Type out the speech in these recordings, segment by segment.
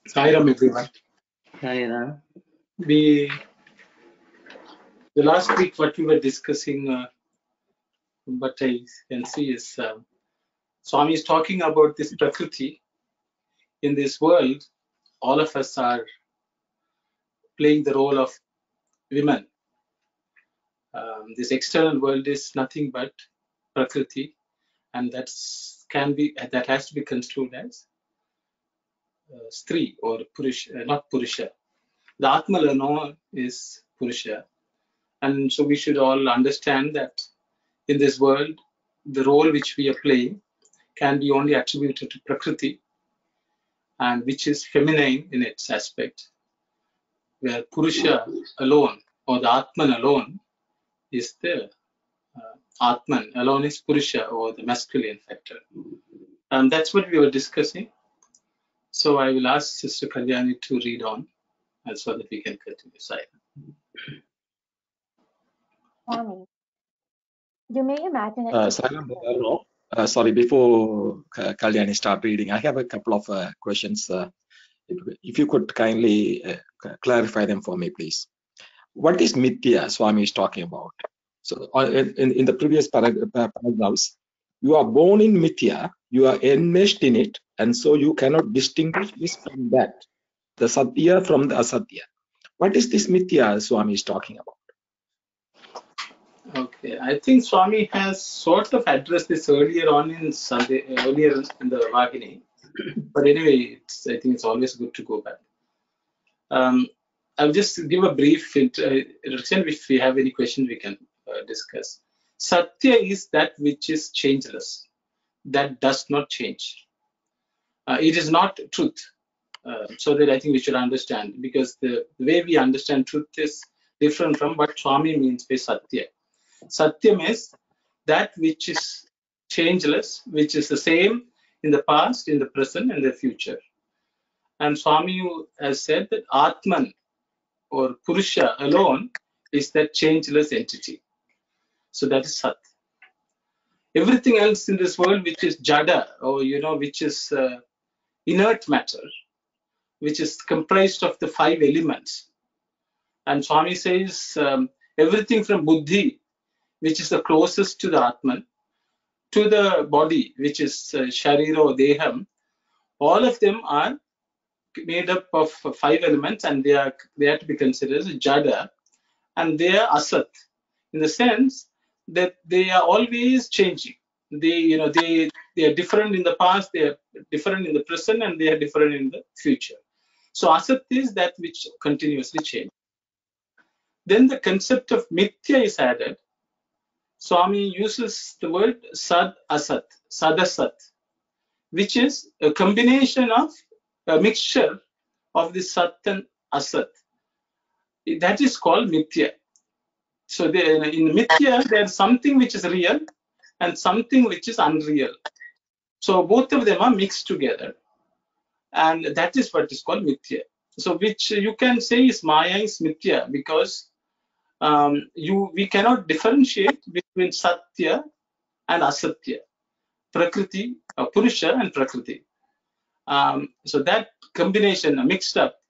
Sairam, everyone. Sairam. The last week what we were discussing, but I can see is Swami is talking about this Prakriti. In this world, all of us are playing the role of women. This external world is nothing but Prakriti, and that has to be construed as Stri or Purusha, not Purusha. The Atma alone is Purusha. And so we should all understand that in this world, the role which we are playing can be only attributed to Prakriti, and which is feminine in its aspect, where Purusha alone or the Atman alone is the Atman alone is Purusha or the masculine factor. And that's what we were discussing. So I will ask Sister Kalyani to read on, and so that we can continue. Swami, you may imagine it. Sorry, before Kalyani start reading, I have a couple of questions. If you could kindly clarify them for me, please. What is Mithya Swami is talking about? So in the previous paragraphs, you are born in Mithya, you are enmeshed in it, and so you cannot distinguish this from that, the Satya from the Asatya. What is this Mithya Swami is talking about? Okay, I think Swami has sort of addressed this earlier on in earlier in the Vagini. But anyway, I think it's always good to go back. I'll just give a brief introduction. If we have any questions, we can discuss. Satya is that which is changeless, that does not change. It is not truth. So that I think we should understand, because the way we understand truth is different from what Swami means by Satya. Satyam is that which is changeless, which is the same in the past, in the present, and the future. And Swami has said that Atman or Purusha alone is that changeless entity. So that is Sat. Everything else in this world which is Jada, or which is inert matter, which is comprised of the 5 elements. And Swami says everything from Buddhi, which is the closest to the Atman, to the body, which is Sharira or Deham, all of them are made up of 5 elements, and they are to be considered as Jada, and they are Asat, in the sense that they are always changing. They are different in the past, they are different in the present, and they are different in the future. So Asat is that which continuously changes. Then the concept of Mithya is added. Swami uses the word Sad Asat, Sadasat, which is a combination of a mixture of the Sat and Asat. That is called Mithya. So in Mithya, there's something which is real and something which is unreal. So both of them are mixed together, and that is what is called Mithya. So which you can say is Maya is Mithya, because we cannot differentiate between Satya and Asatya, Prakriti, Purusha and Prakriti. So that combination, a mixed up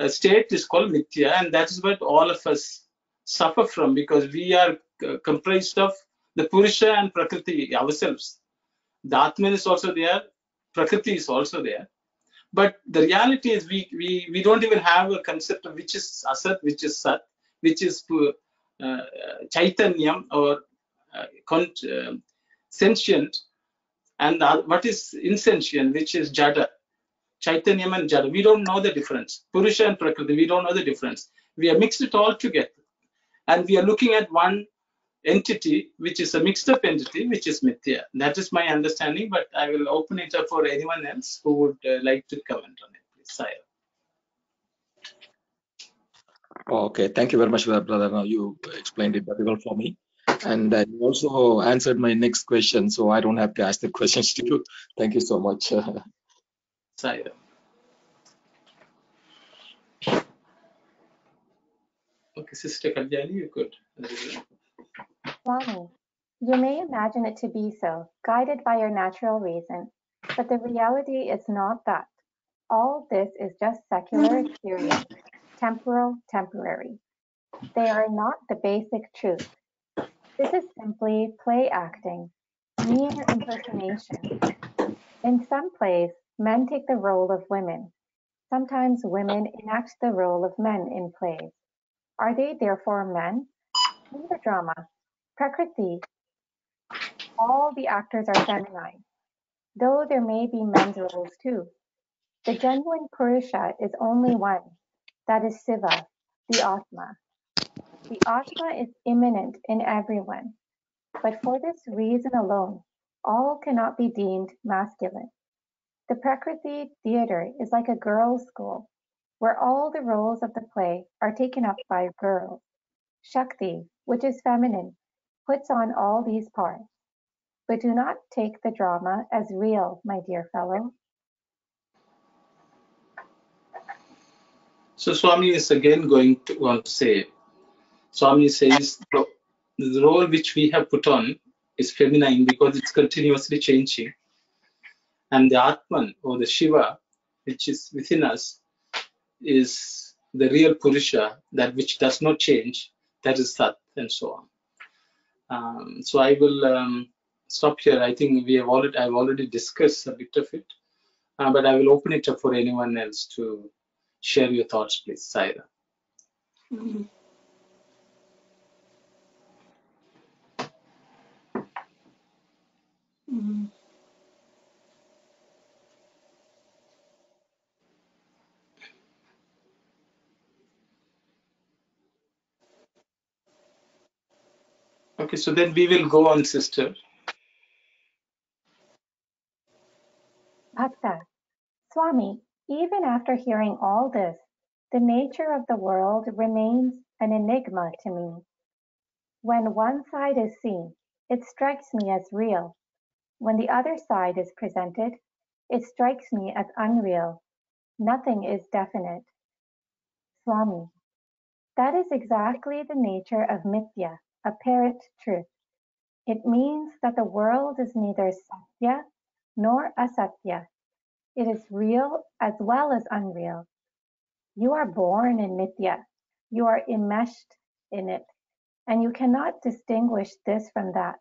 state, is called Mithya, and that is what all of us suffer from, because we are comprised of the Purusha and Prakriti ourselves. The Atman is also there, Prakriti is also there. But the reality is we don't even have a concept of which is Asat, which is Sat, which is Chaitanyam or sentient, and what is insentient, which is Jada. Chaitanyam and Jada, we don't know the difference. Purusha and Prakriti, we don't know the difference. We are mixed it all together, and we are looking at one entity, which is a mixed up entity, which is Mithya. That is my understanding, but I will open it up for anyone else who would like to comment on it. Please, Okay, thank you very much, brother. Now you explained it very well for me. And you also answered my next question, so I don't have to ask the questions to you. Thank you so much. Sai. Okay, Sister Kalyani, you could. Swami, you may imagine it to be so, guided by your natural reason, but the reality is not that. All this is just secular experience, temporal, temporary. They are not the basic truth. This is simply play acting, mere impersonation. In some plays, men take the role of women. Sometimes women enact the role of men in plays. Are they therefore men? In the drama, Prakriti, all the actors are feminine, though there may be men's roles too. The genuine Purusha is only one, that is Shiva, the Atma. The Atma is immanent in everyone, but for this reason alone, all cannot be deemed masculine. The Prakriti theatre is like a girls' school, where all the roles of the play are taken up by girls. Shakti, which is feminine, puts on all these parts. But do not take the drama as real, my dear fellow. So Swami is again going to want to say, Swami says the role which we have put on is feminine because it's continuously changing. And the Atman or the Shiva, which is within us, is the real Purusha, that which does not change, that is Sat, and so on. So I will stop here. I think I've already discussed a bit of it, but I will open it up for anyone else to share your thoughts, please. Saira. Mm-hmm. Mm-hmm. Okay, so then we will go on, sister. Bhakta, Swami, even after hearing all this, the nature of the world remains an enigma to me. When one side is seen, it strikes me as real. When the other side is presented, it strikes me as unreal. Nothing is definite. Swami, that is exactly the nature of mithya, apparent truth. It means that the world is neither satya nor asatya. It is real as well as unreal. You are born in mithya. You are enmeshed in it, and you cannot distinguish this from that,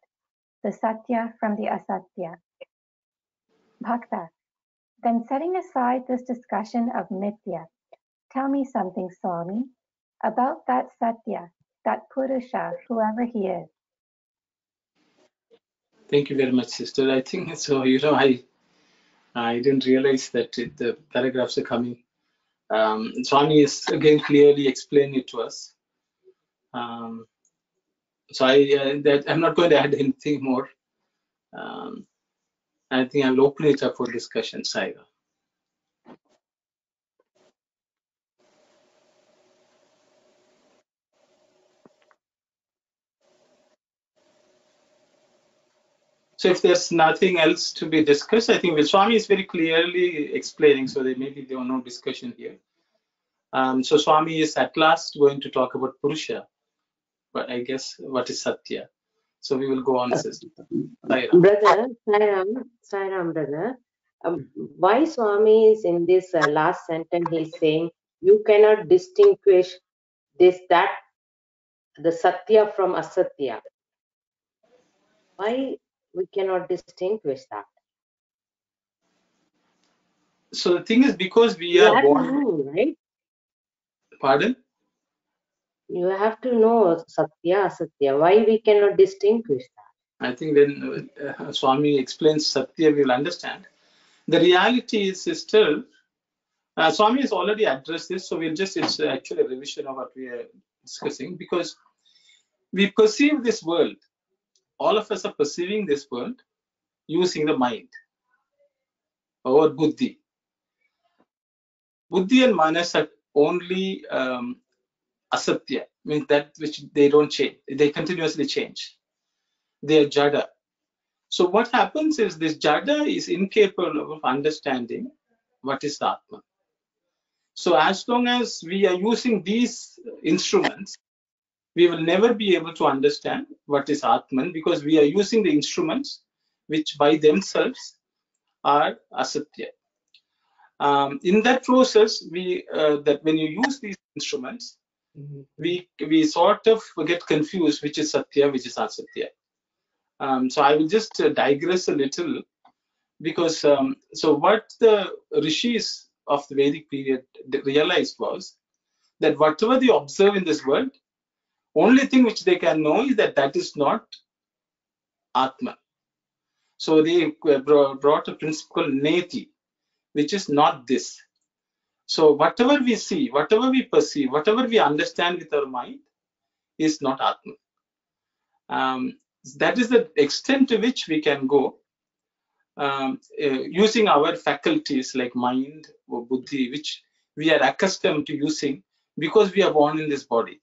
the satya from the asatya. Bhakta, then setting aside this discussion of mithya, tell me something, Swami, about that satya, that Purusha, whoever he is. Thank you very much, sister. I think so. I didn't realize that the paragraphs are coming. Swami is again clearly explaining it to us. So I'm not going to add anything more. I think I will open it up for discussion, Saira. So if there's nothing else to be discussed, I think Swami is very clearly explaining, so maybe there was no discussion here. So Swami is at last going to talk about Purusha, but I guess what is Satya. So we will go on, sister. Brother, Sairam, brother. Why Swami is in this last sentence, he's saying, you cannot distinguish that, the Satya from Asatya. Why we cannot distinguish that? So the thing is, because we are born, know, right? Pardon? You have to know Satya, Asatya. Why we cannot distinguish that? I think when Swami explains Satya, we will understand. The reality is still, Swami has already addressed this, so it's actually a revision of what we are discussing, because we perceive this world, all of us are perceiving this world using the mind, or buddhi. Buddhi and manas are only asatya, means that which they don't change, they continuously change. They are jada. So what happens is this jada is incapable of understanding what is the Atman. So as long as we are using these instruments, we will never be able to understand what is Atman, because we are using the instruments which by themselves are asatya. In that process, that when you use these instruments, we sort of get confused which is satya, which is asatya. So I will just digress a little, because so what the rishis of the Vedic period realized was that whatever they observe in this world, only thing which they can know is that that is not Atman. So they brought a principle called neti, which is not this. So whatever we see, whatever we perceive, whatever we understand with our mind is not Atman. That is the extent to which we can go using our faculties like mind or buddhi, which we are accustomed to using because we are born in this body.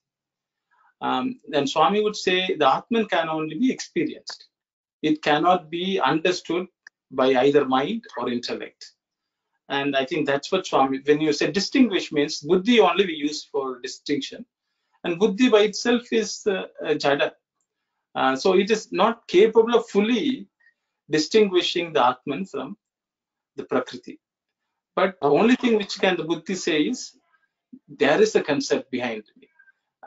And Swami would say the Atman can only be experienced. It cannot be understood by either mind or intellect. And I think that's what Swami, when you say distinguish, means buddhi only we use for distinction. And buddhi by itself is jada. So it is not capable of fully distinguishing the Atman from the Prakriti. But the only thing which can the buddhi say is there is a concept behind me.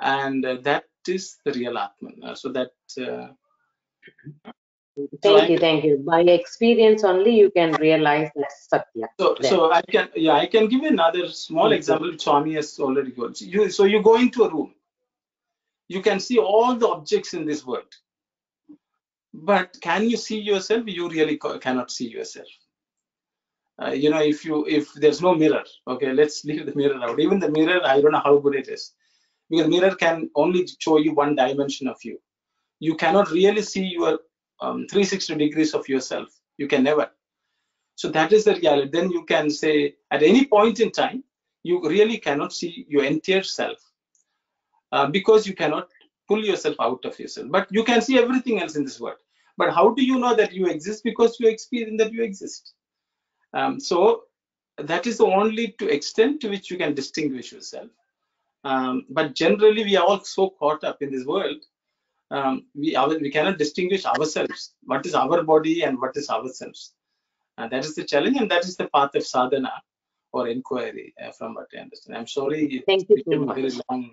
And that is the real Atman. So that. Thank you. By experience only you can realize that's Satya. So I can give you another small example which Swami has already got. So you go into a room, you can see all the objects in this world, but can you see yourself? You really cannot see yourself. If there's no mirror, okay, let's leave the mirror out. Even the mirror, I don't know how good it is, because mirror can only show you one dimension of you. You cannot really see your 360 degrees of yourself. You can never. So that is the reality. Then you can say at any point in time, you really cannot see your entire self because you cannot pull yourself out of yourself. But you can see everything else in this world. But how do you know that you exist? Because you experience that you exist. So that is the only extent to which you can distinguish yourself. But generally, we are all so caught up in this world. We cannot distinguish ourselves. What is our body and what is ourselves? That is the challenge, and that is the path of sadhana or inquiry, from what I understand. I'm sorry, Thank you it became so very much. long.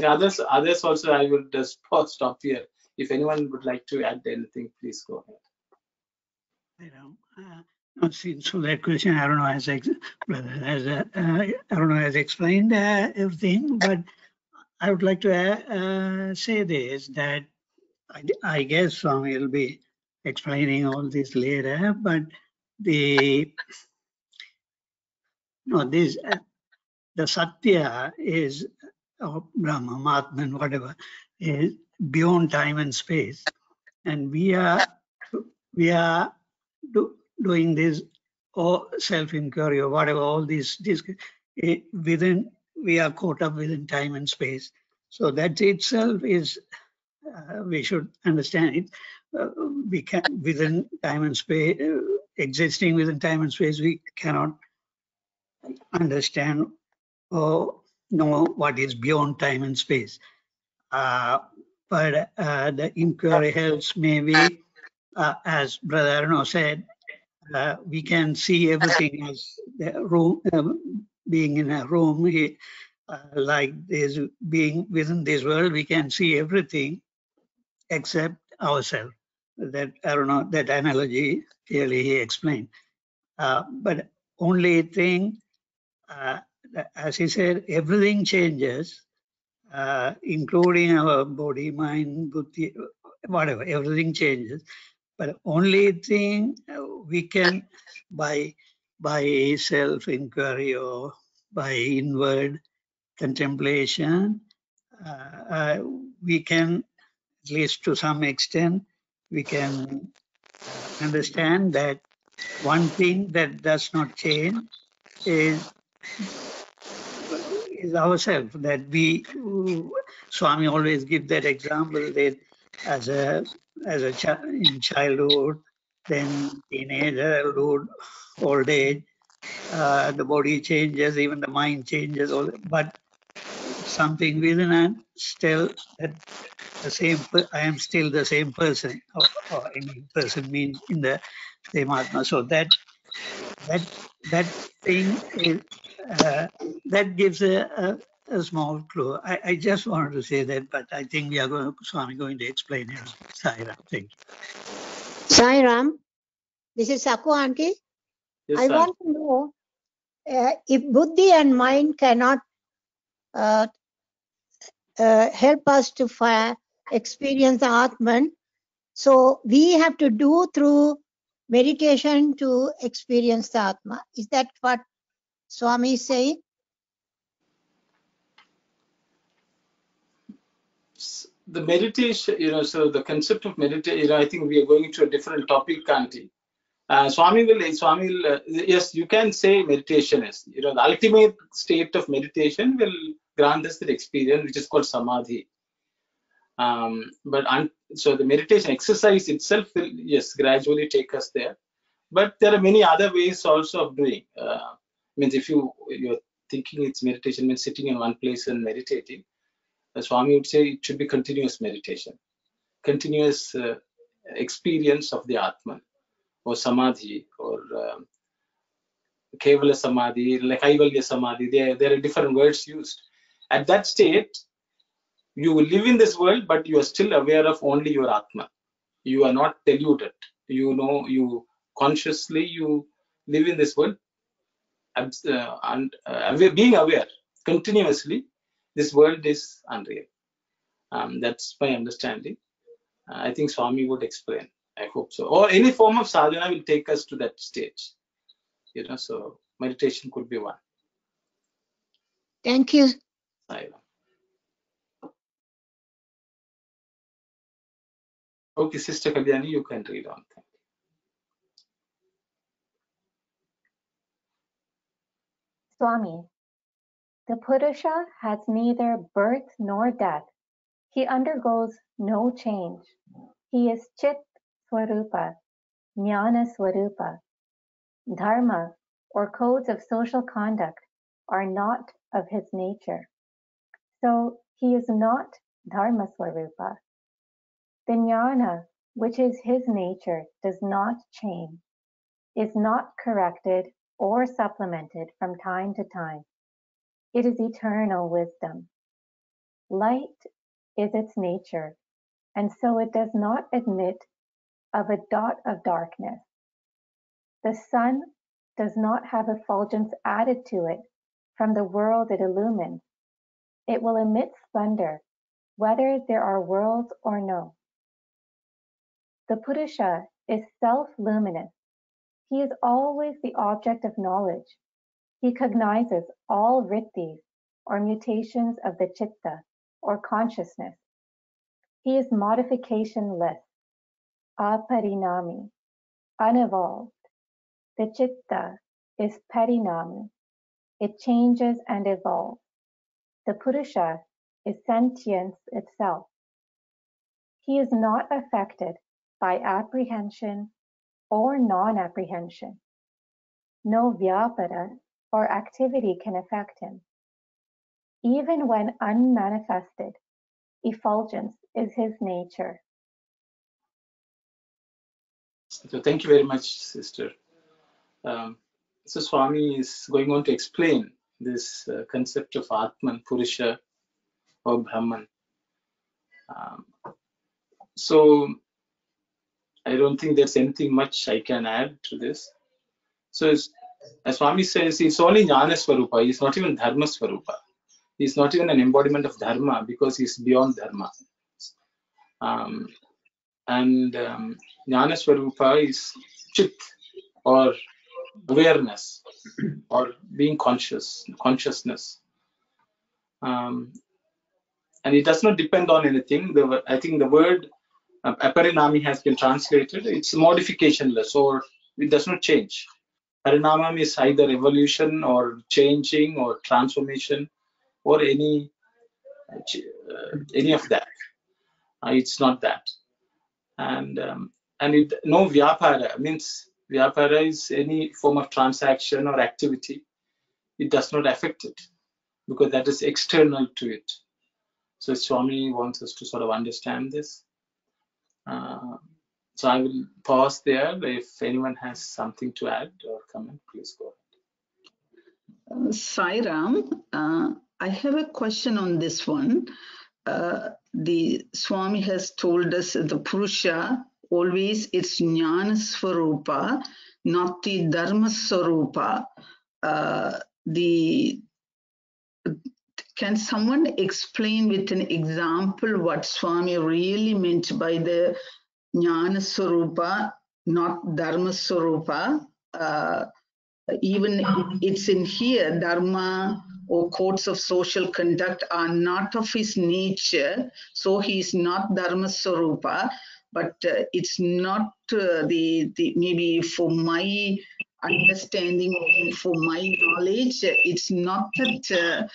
Others also, I will just stop here. If anyone would like to add anything, please go ahead. So that question, I don't know, has explained everything, but I would like to say this, that I guess Swami will be explaining all this later, but the Satya is, or Brahma, Atman, whatever, is beyond time and space, and we are doing this or self-inquiry or whatever, all these within, we are caught up within time and space. So that itself is, we should understand it. We can, within time and space, existing within time and space, we cannot understand or know what is beyond time and space. But the inquiry helps, maybe, as Brother Arno said, we can see everything as the room, being in a room, like this, being within this world, we can see everything except ourselves. That, I don't know, that analogy clearly he explained. But only thing, as he said, everything changes, including our body, mind, buddhi, whatever, everything changes. But only thing we can, by self-inquiry or by inward contemplation, we can, at least to some extent, we can understand that one thing that does not change is is ourselves. That we, Swami always give that example that as a in childhood, then teenagerhood, old age, the body changes, even the mind changes. But something within and still that the same. I am still the same person, or any person means in the same Atma. So that thing is that gives a small clue. I just wanted to say that, but I think we are Swami going to explain it. Sairam, thank you. Sairam, this is Saku Auntie. Yes, I sir. want to know if buddhi and mind cannot help us to experience the Atman. So we have to do through meditation to experience the Atma. Is that what Swami is saying? The meditation, so the concept of meditation, I think we are going to a different topic, Auntie. Swami will, yes, you can say meditation is, the ultimate state of meditation will grant us that experience, which is called samadhi. So the meditation exercise itself will, yes, gradually take us there. But there are many other ways also of doing. Means if you're thinking it's meditation, means sitting in one place and meditating, Swami would say it should be continuous meditation, continuous experience of the Atman, or samadhi, or kevala samadhi, like kaivalya samadhi. There are different words used. At that state, you will live in this world, but you are still aware of only your Atma. You are not deluded. You consciously you live in this world, being aware continuously. This world is unreal. That's my understanding. I think Swami would explain. I hope so. Or any form of sadhana will take us to that stage. So meditation could be one. Thank you. Okay, Sister Kalyani, you can read on. Swami, the Purusha has neither birth nor death. He undergoes no change. He is Chit Swarupa, Jnana Swarupa. Dharma, or codes of social conduct, are not of his nature. So he is not Dharma Swarupa. The jnana, which is his nature, does not change, is not corrected or supplemented from time to time. It is eternal wisdom. Light is its nature, and so it does not admit of a dot of darkness. The sun does not have effulgence added to it from the world it illumines. It will emit splendor, whether there are worlds or no. The Purusha is self-luminous. He is always the object of knowledge. He cognizes all vrittis, or mutations of the chitta, or consciousness. He is modificationless, aparinami, unevolved. The chitta is parinami. It changes and evolves. The Purusha is sentience itself. He is not affected by apprehension or non-apprehension. No vyapara or activity can affect him. Even when unmanifested, effulgence is his nature. So thank you very much, Sister. So Swami is going on to explain this concept of Atman, Purusha, or Brahman. So I don't think there's anything much I can add to this. So as Swami says, he's only Jnana Swarupa. He's not even Dharma Swarupa. He's not even an embodiment of Dharma because he's beyond Dharma. Jnana Swarupa is Chit, or awareness, or being consciousness. And it does not depend on anything. I think the word aparinami has been translated. It's modificationless, or it does not change. Parinamam is either evolution or changing or transformation or any of that. It's not that. And no vyapara means vyapara is any form of transaction or activity. It does not affect it because that is external to it. So Swami wants us to sort of understand this. So I will pause there. If anyone has something to add or comment, please go ahead. Sai Ram, I have a question on this one. The Swami has told us the Purusha always it's Jnana Swarupa, not the Dharma Swarupa. Can someone explain with an example what Swami really meant by the Jnana Swarupa, not Dharma Swarupa? Even it's in here, Dharma or codes of social conduct are not of his nature, so he is not Dharma Swarupa, but it's not maybe for my understanding or for my knowledge, it's not that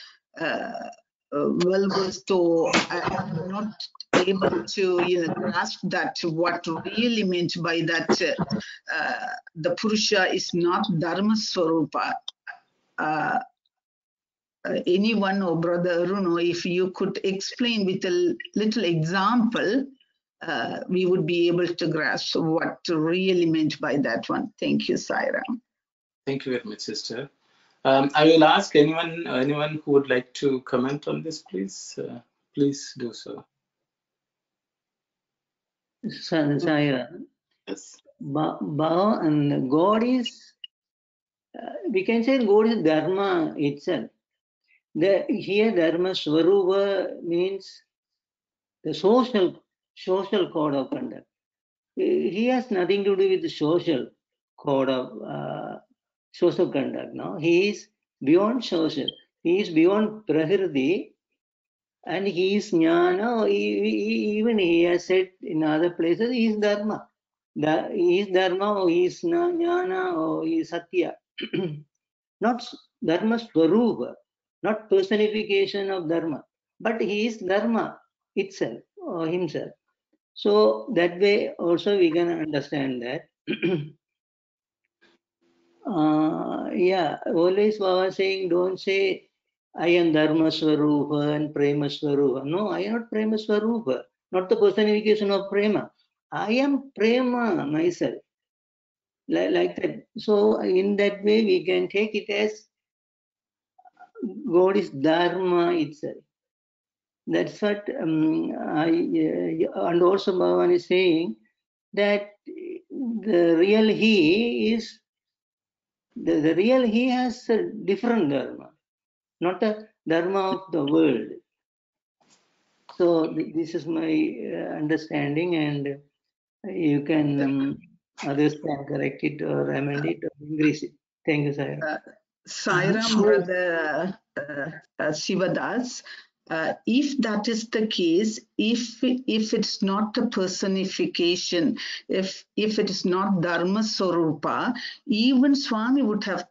well versed or I'm not able to grasp that what really meant by that the Purusha is not Dharma Swarupa. Anyone or Brother Aruno, if you could explain with a little example, we would be able to grasp what really meant by that one. Thank you, Sai Ram. Thank you very much, sister. I will ask anyone who would like to comment on this, please. Please do so. Sai Ram. Yes. And God is, we can say God is Dharma itself. Here Dharma Swarupa means the social code of conduct. He has nothing to do with the social code of social conduct. No, he is beyond social. He is beyond Prakriti, and he is Jnana. Even he has said in other places, he is Dharma. He is Dharma, or he is Jnana, or he is Satya. Not Dharma Swarupa, not personification of Dharma, but he is Dharma itself, or himself. So that way also we can understand that. Yeah, always Baba saying, don't say, I am Dharma Swarupa and Prema Swarupa. No, I am not Prema Swarupa, not the personification of Prema. I am Prema myself. Like that. So in that way we can take it as God is Dharma itself. That's what and also Bhagavan is saying that the real He is, the real He has a different Dharma, not a Dharma of the world. So this is my understanding, and you can, others can correct it or amend it or increase it. Thank you, Sai Ram. Sai Ram, Brother Shivadas, if that is the case, if it's not a personification, if it is not Dharma Swarupa, even Swami would have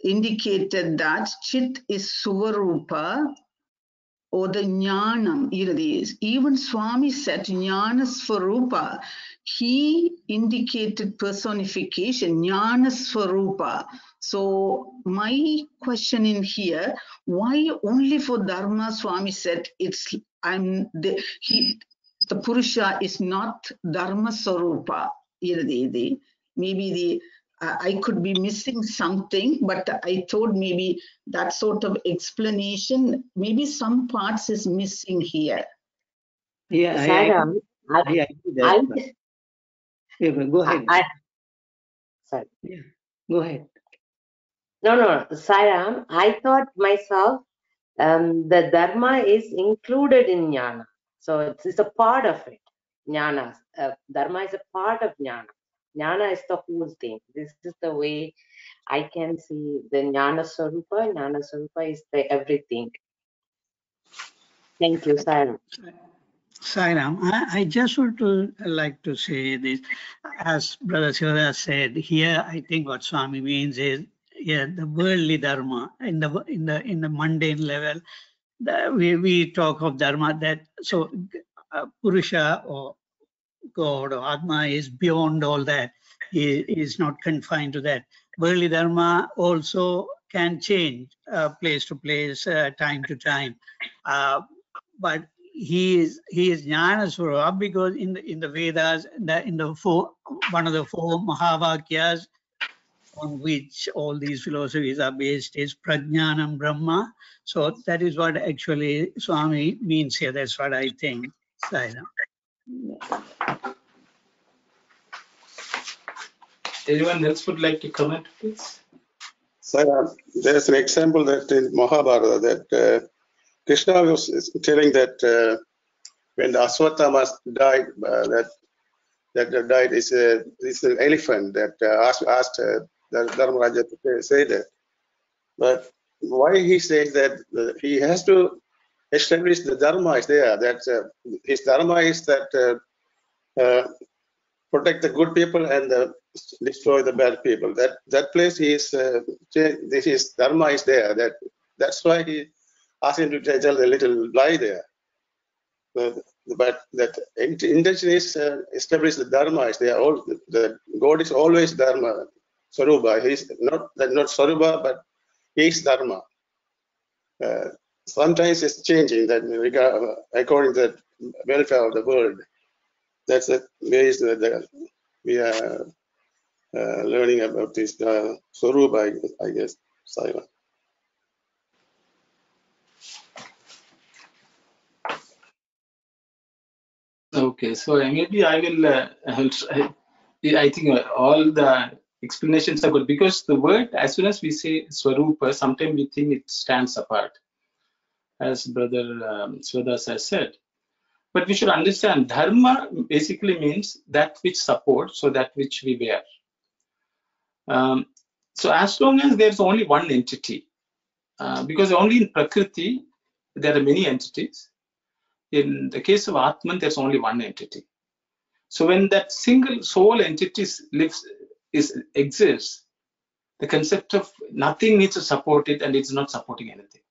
indicated that Chit is Swarupa, or the Jnanam, even Swami said Jnana Swarupa. He indicated personification, Jnana Swarupa. So my question in here, why only for Dharma Swami said the Purusha is not Dharma Swarupa. Maybe I could be missing something, but I thought maybe that sort of explanation, maybe some parts is missing here. Yeah, Sai Ram, go ahead. Sorry. Yeah, go ahead. No, Sai Ram, I thought myself the Dharma is included in Jnana. So it's a part of it. Jnana. Dharma is a part of Jnana. Jnana is the whole thing. This is the way I can see the Jnana Swarupa. Jnana Swarupa is the everything. Thank you, Sai Ram. Sai Ram, I just would like to say this. As Brother Shiva said, here I think what Swami means is the worldly dharma in the mundane level. We talk of dharma that Purusha or God or Atma is beyond all that. He is not confined to that. Worldly dharma also can change place to place, time to time, but he is Jnana Swarupa, because in the Vedas, one of the four Mahavakyas on which all these philosophies are based is Prajnanam Brahma. So that is what actually Swami means here. That's what I think. Sayonara. Anyone else would like to comment, please? So, there's an example that in Mahabharata that Krishna was telling that when the Aswatthama died, that died is an elephant that asked the Dharmaraja to say that. But why he says that he has to establish the dharma is there, that his dharma is that protect the good people and destroy the bad people. That place is his dharma is there. That's why he asked him to tell the little lie there. But that intention is establish the dharma is there. The God is always dharma, Sarupa. He's not Sarupa, but he is dharma. Sometimes it's changing that according to the welfare of the world. That's the ways that we are learning about this Sarupa, I guess. Silent. Okay, so maybe I will. I think all the explanations are good, because the word, as soon as we say Swarupa, sometimes we think it stands apart, as Brother Swadas has said. But we should understand dharma basically means that which supports, so that which we bear. So as long as there's only one entity, because only in Prakriti there are many entities. In the case of Atman, there's only one entity. So when that single soul entity exists, the concept of nothing needs to support it, and it's not supporting anything.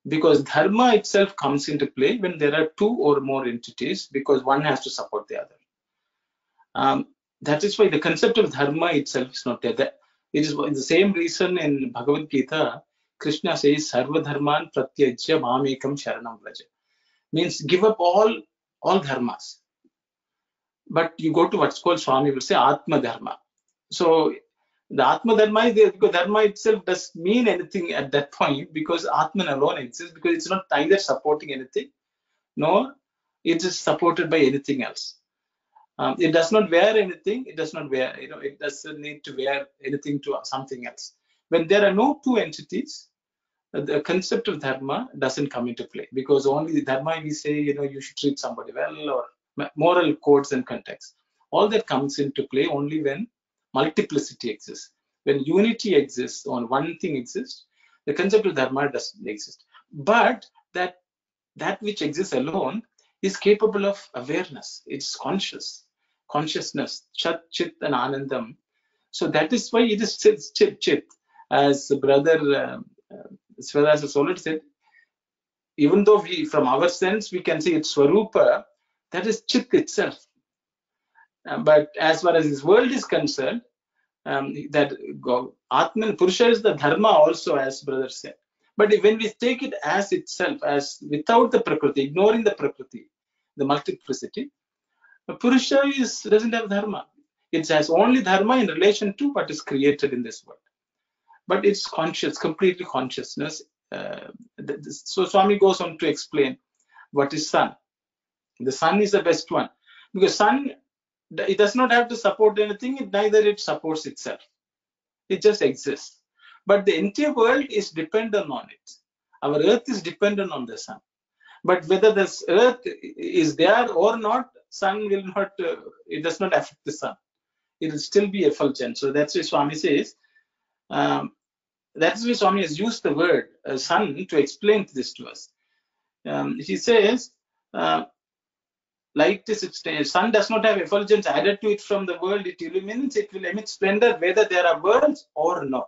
Because dharma itself comes into play when there are two or more entities, because one has to support the other. That is why the concept of dharma itself is not there. It is the same reason in Bhagavad Gita, Krishna says, Sarva dharman pratyajya mamekam sharanam vraja. Means give up all dharmas. But you go to what's called, Swami will say, Atma Dharma. So the Atma Dharma is there because dharma itself doesn't mean anything at that point, because Atman alone exists, because it's not either supporting anything, nor it is supported by anything else. It does not wear anything. It does not wear, it doesn't need to wear anything to something else. When there are no two entities, the concept of dharma doesn't come into play, because only the dharma we say, you should treat somebody well, or moral codes and contexts. All that comes into play only when multiplicity exists. When unity exists, on one thing exists, the concept of dharma doesn't exist. But that which exists alone is capable of awareness. It's consciousness, Chat, Chit, and Anandam. So that is why it is Chit. As Brother Swadas has already said, even though from our sense, we can say it's Swarupa, that is Chit itself. But as far as this world is concerned, that Atman, Purusha is the dharma also, as Brother said. But when we take it as itself, as without the Prakriti, ignoring the Prakriti, the multiplicity, Purusha doesn't have dharma. It has only dharma in relation to what is created in this world. But it's conscious, completely consciousness. So Swami goes on to explain what is sun. The sun is the best one, because sun, it does not have to support anything, neither it supports itself. It just exists. But the entire world is dependent on it. Our earth is dependent on the sun. But whether this earth is there or not, sun will not, it does not affect the sun. It will still be effulgent. So that's why Swami says, that's why Swami has used the word sun to explain this to us. He says, light is sun does not have effulgence added to it from the world it illumines. It will emit splendor whether there are worlds or no.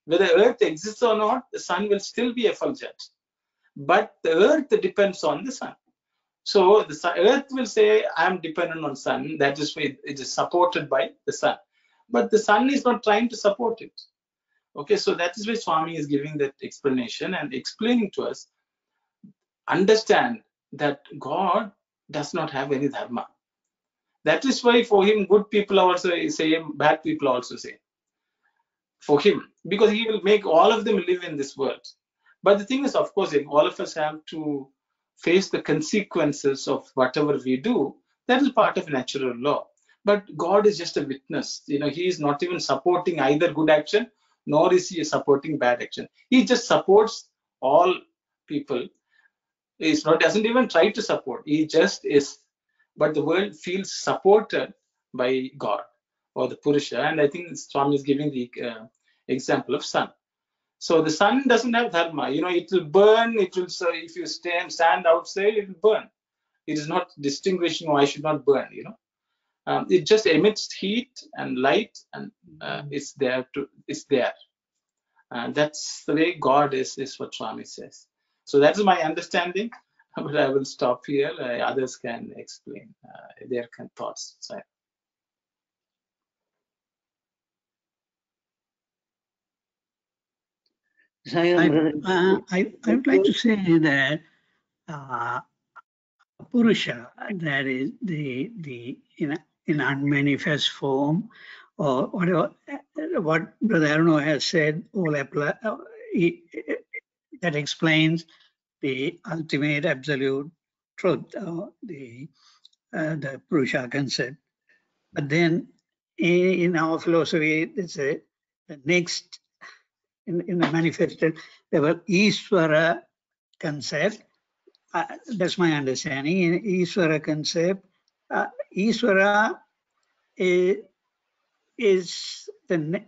Whether earth exists or not, the sun will still be effulgent. But the earth depends on the sun. So the earth will say, I am dependent on sun. That is why it is supported by the sun. But the sun is not trying to support it. Okay, so that is why Swami is giving that explanation and explaining to us, understand that God does not have any dharma. That is why for him, good people also say, bad people also say. For him, because he will make all of them live in this world. But the thing is, of course, all of us have to face the consequences of whatever we do. That is part of natural law. But God is just a witness. He is not even supporting either good action, nor is he supporting bad action. He just supports all people. He doesn't even try to support. He just is. But the world feels supported by God or the Purusha. And I think Swami is giving the example of sun. So the sun doesn't have dharma. It will burn. It will. So if you stand outside, it will burn. It is not distinguishing. I should not burn. It just emits heat and light, and it's there. It's there. That's the way God is what Swami says. So that's my understanding. But I will stop here. Others can explain their thoughts. So, I would like to say that Purusha, that is the in unmanifest form, or whatever what Brother Arno has said, all apply, that explains the ultimate absolute truth, the Purusha concept. But then in our philosophy, it's the next in the manifested level, Ishvara concept. That's my understanding. In Ishvara concept, Ishvara is the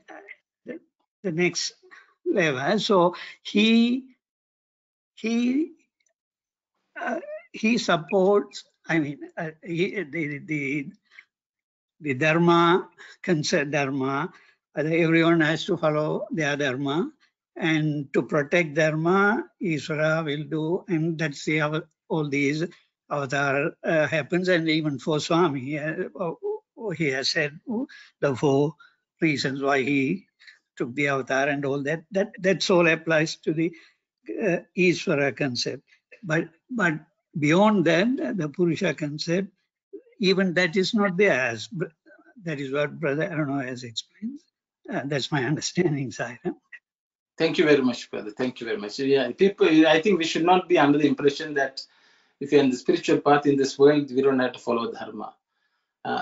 next level. So he supports. I mean, the dharma concept dharma. Everyone has to follow their dharma, and to protect dharma, Ishvara will do, and that's the all these avatar happens. And even for Swami, he has said the 4 reasons why he took the avatar and all that. That's all applies to the Ishvara concept. But beyond that, the Purusha concept, even that is not there. As that is what Brother Arno has explained. That's my understanding, Sai. Thank you very much, brother. Thank you very much. Yeah, people, I think we should not be under the impression that if you're in the spiritual path in this world, we don't have to follow dharma.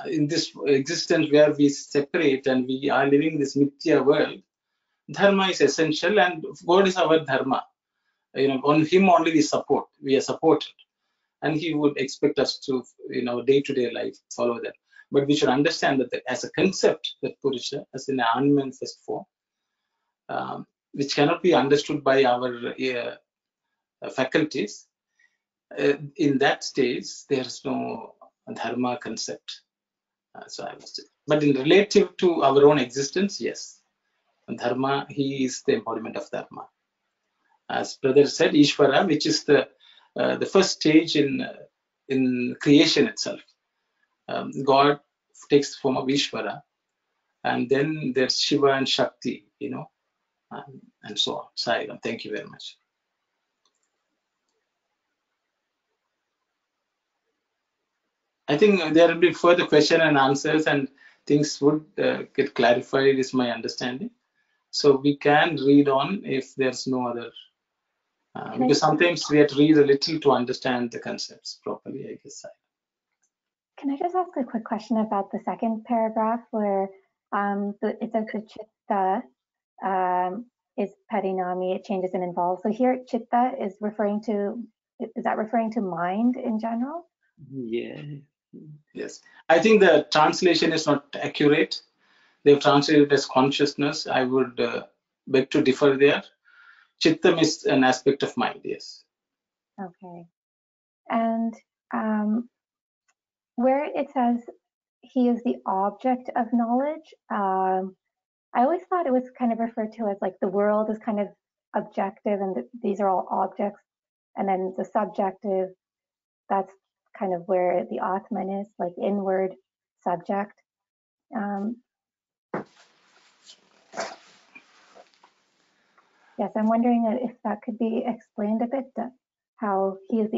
In this existence where we separate and we are living in this mithya world, dharma is essential, and God is our dharma. On him only we are supported, and he would expect us to, day-to-day life, follow that. But we should understand that as a concept, that Purusha, as in an unmanifest form, which cannot be understood by our faculties, in that stage, there's no dharma concept. But in relative to our own existence, yes, dharma, he is the embodiment of dharma. As brother said, Ishvara, which is the first stage in creation itself. God takes the form of Ishvara, and then there's Shiva and Shakti, and so on. Sai, thank you very much. I think there will be further question and answers, and things would get clarified, is my understanding. So we can read on if there's no other, because sometimes we have to read a little to understand the concepts properly, I guess. Can I just ask a quick question about the second paragraph where it says the chitta is parinami, it changes and evolves. So here chitta is referring to mind in general? Yeah. Yes. I think the translation is not accurate. They've translated it as consciousness. I would beg to differ there. Chittam is an aspect of mind, yes. Okay. And where it says he is the object of knowledge, I always thought it was kind of referred to as like the world is kind of objective and these are all objects. And then the subjective, that's kind of where the Atman is, like inward subject. Yes, I'm wondering if that could be explained a bit, how he is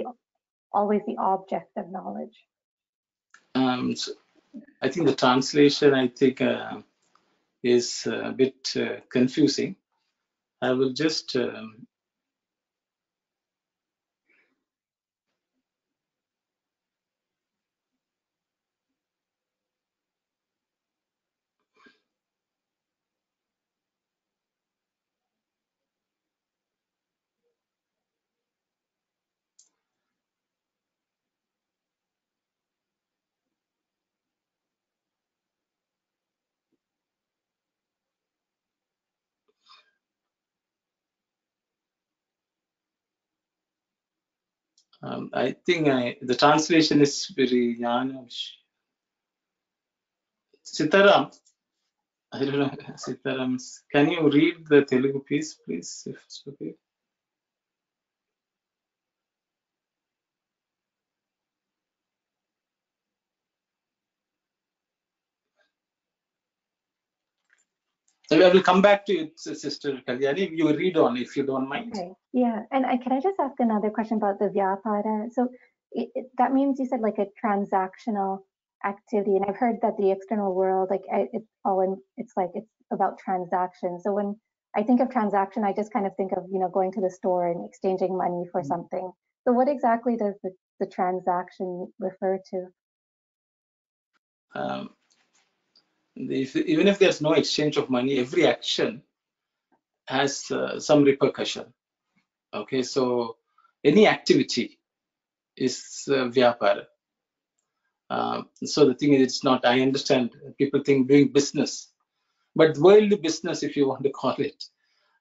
always the object of knowledge. So I think the translation, is a bit confusing. I will just I think the translation is very Sitaram. I don't know, Sitaram. Can you read the Telugu piece, please, if it's okay? So I will come back to you, Sister Kalyani. You read on if you don't mind. Okay, yeah. And can I just ask another question about the Vyapara? So that means you said like a transactional activity, and I've heard that the external world, like it's about transaction. So when I think of transaction, I just kind of think of, going to the store and exchanging money for something. So what exactly does the transaction refer to? Even if there's no exchange of money, every action has some repercussion. Okay, so any activity is vyapara. So the thing is, it's not, I understand people think doing business, but worldly business, if you want to call it,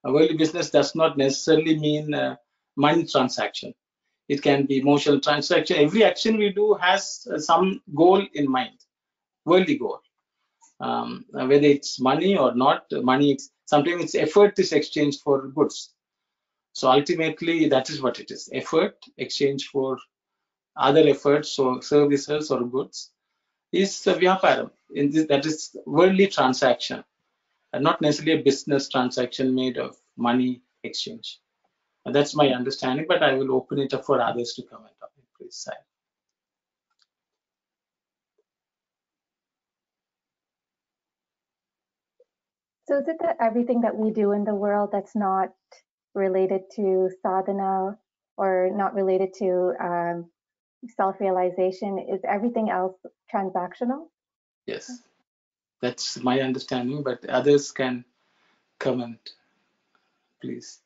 a worldly business does not necessarily mean money transaction. It can be emotional transaction. Every action we do has some goal in mind, worldly goal. Whether it's money or not, money, sometimes it's effort is exchanged for goods. So ultimately, that is what it is. Effort, exchange for other efforts, so services or goods, is vyaparam. That is worldly transaction, and not necessarily a business transaction made of money exchange. And that's my understanding, but I will open it up for others to comment on it, please. So is it that everything that we do in the world that's not related to sadhana or not related to self-realization, is everything else transactional? Yes, that's my understanding, but others can comment, please.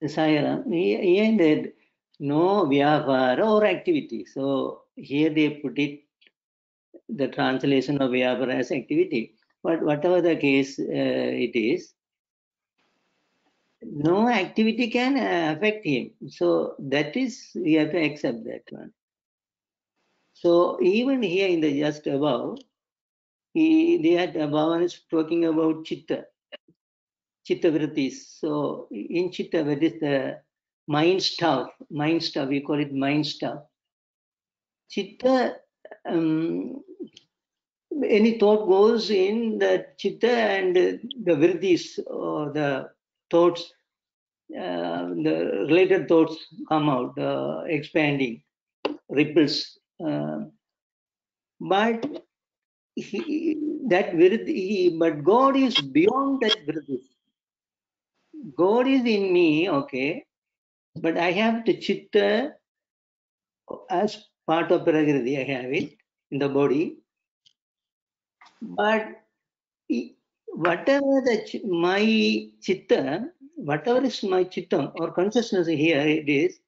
Sayara, here that no vyapara or activity. So here they put it, the translation of vyapara as activity. But whatever the case it is, no activity can affect him. So that is, we have to accept that one. So even here in the just above, Bhagawan is talking about chitta vrittis. So in chitta, what is the mind stuff, we call it mind stuff. Chitta, any thought goes in the chitta and the vrittis, or the thoughts, the related thoughts come out, expanding, ripples. But but God is beyond that vritti. God is in me, okay, but I have the chitta as part of prakriti. I have it in the body, but whatever my chitta, whatever is my chitta or consciousness here, it is,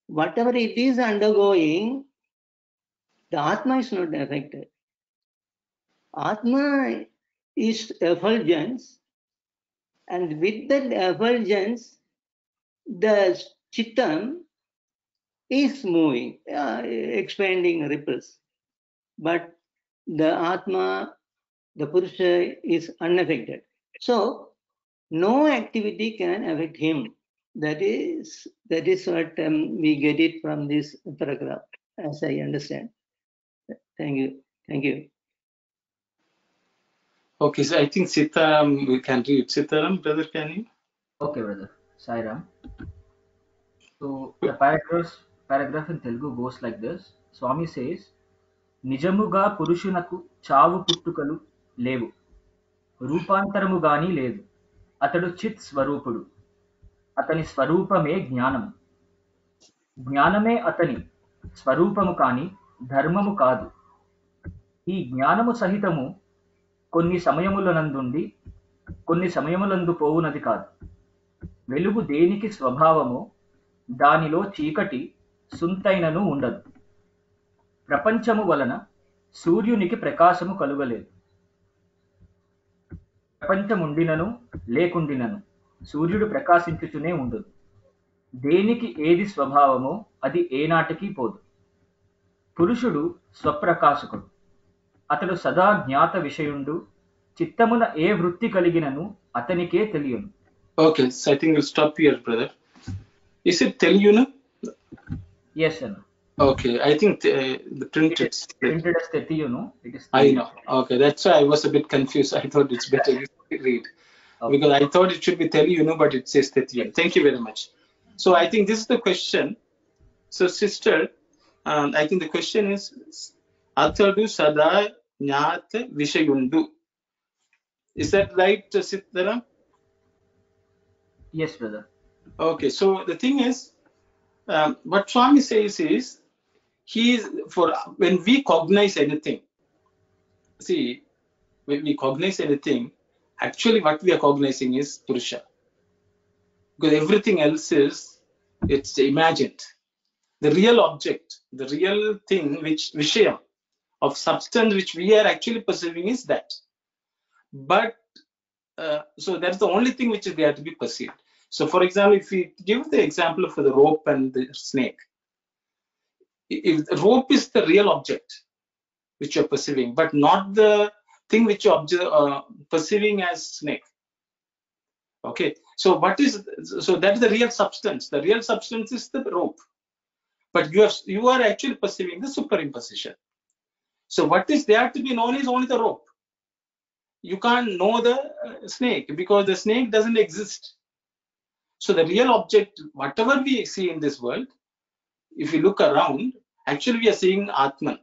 whatever it is undergoing, the Atma is not affected. Atma is effulgence, and with that effulgence, the chittam is moving, expanding ripples. But the Atma, the Purusha is unaffected. So no activity can affect him. That is what we get it from this paragraph, as I understand. Thank you. Thank you. Okay, so I think Sitaram, we can read. Sitaram, brother, can you? Okay, brother. Sairam. So the paragraph in Telugu goes like this. Swami says, నిజముగా పురుషునకు చావు పుట్టుకలు లేవు, రూపాంతరము గాని లేదు. అతడు చిత్ స్వరూపుడు. అతని స్వరూపమే జ్ఞానము. జ్ఞానమే అతని స్వరూపము కాని ధర్మము కాదు. ఈ జ్ఞానము సహితము కొన్ని సమయములనందుండి కొన్ని సమయములందు పోవునది కాదు. వెలుగు దేనికి స్వభావమో దానిలో చీకటి సుంతైనను ఉండదు. ప్రపంచము వలన సూర్యునికి ప్రకాశము కలుగలేదు. ప్రపంచముండినను లేకుండినను సూర్యుడు ప్రకాశించుచునే ఉండును. దేనికి ఏది స్వభావమో అది ఏనాటికి పోదు. పురుషుడు స్వప్రకాశకుడు. అతడు సదా జ్ఞాత విషయుండు. చిత్తమున ఏ వృత్తి కలిగినను అతనికే తెలియను. Okay, so I think we'll stop here, brother. Is it Teluyunu? Yes, sir. Okay, I think the print It is printed as Tetiyunu. It is I know. Okay, that's why I was a bit confused. I thought it's better you read. Okay. Because I thought it should be Teluyunu, but it says Tetiyunu. Thank you very much. So I think this is the question. So sister, I think the question is Atadu Sada Nyata Vishayundu. Is that right, Sitaram? Yes, brother. Okay, so the thing is, what Swami says is, when we cognize anything, see, when we cognize anything, actually what we are cognizing is Purusha. Because everything else it's imagined. The real object, the real thing, which Vishayam, of substance which we are actually perceiving is that. But, so that's the only thing which is there to be perceived. So for example, if we give the example of the rope and the snake, if the rope is the real object which you're perceiving, but not the thing which you're perceiving as snake. Okay, so that's the real substance. The real substance is the rope, but you are actually perceiving the superimposition. So what is there to be known is only the rope. You can't know the snake because the snake doesn't exist. So the real object, whatever we see in this world, if you look around, actually we are seeing Atman.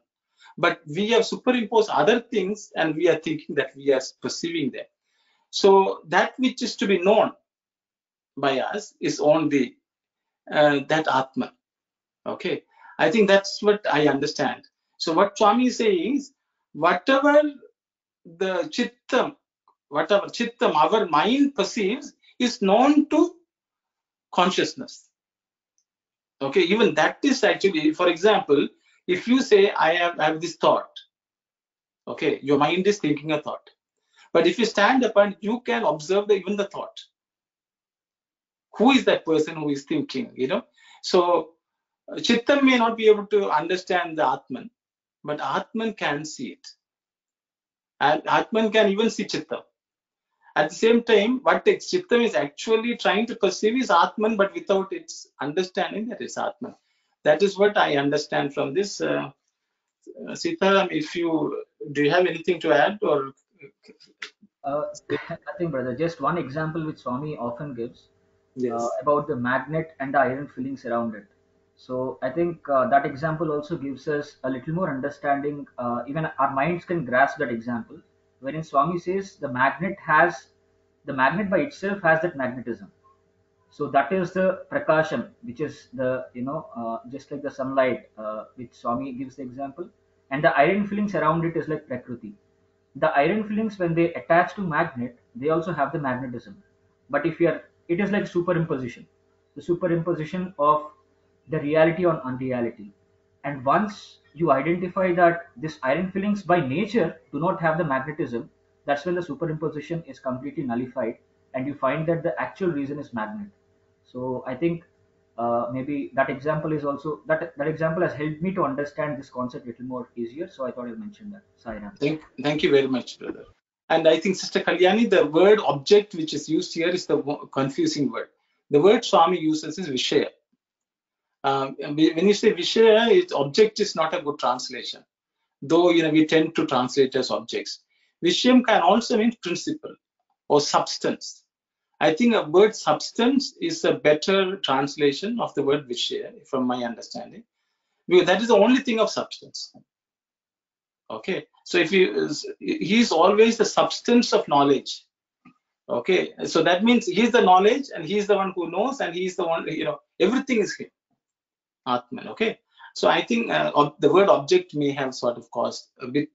But we have superimposed other things and we are thinking that we are perceiving them. So that which is to be known by us is only that Atman. Okay, I think that's what I understand. So what Swami is saying is, whatever the Chittam, our mind perceives is known to consciousness. Okay, even that is actually, for example, if you say I have this thought, okay, your mind is thinking a thought, but if you stand up and you can observe even the thought, who is that person who is thinking, so Chittam may not be able to understand the Atman, but Atman can see it, and Atman can even see Chittam. At the same time, what Chittam is actually trying to perceive is Atman, but without its understanding that it's Atman. That is what I understand from this. Sitaram, do you have anything to add, or? Nothing, brother. Just one example which Swami often gives. Yes. About the magnet and the iron fillings around it. So I think that example also gives us a little more understanding. Even our minds can grasp that example, wherein Swami says the magnet by itself has that magnetism. So that is the prakasham, which is the just like the sunlight, which Swami gives the example, and the iron fillings around it is like prakriti. The iron fillings, when they attach to magnet, they also have the magnetism. But it is like superimposition, the superimposition of the reality on unreality. And once you identify that this iron fillings by nature do not have the magnetism, that's when the superimposition is completely nullified and you find that the actual reason is magnet. So I think maybe that example is also that example has helped me to understand this concept a little more easier. So I thought I'd mention that. Sairam. Thank you very much, brother. And I think, Sister Kalyani, the word object which is used here is the confusing word. The word Swami uses is Vishaya. When you say Vishaya, object is not a good translation. Though we tend to translate as objects. Vishayam can also mean principle or substance. I think a word substance is a better translation of the word Vishaya, from my understanding, because that is the only thing of substance. Okay, so if he is always the substance of knowledge. Okay, so that means he is the knowledge, and he is the one who knows, and he is the one, everything is him, Atman. Okay, so I think the word object may have sort of caused a bit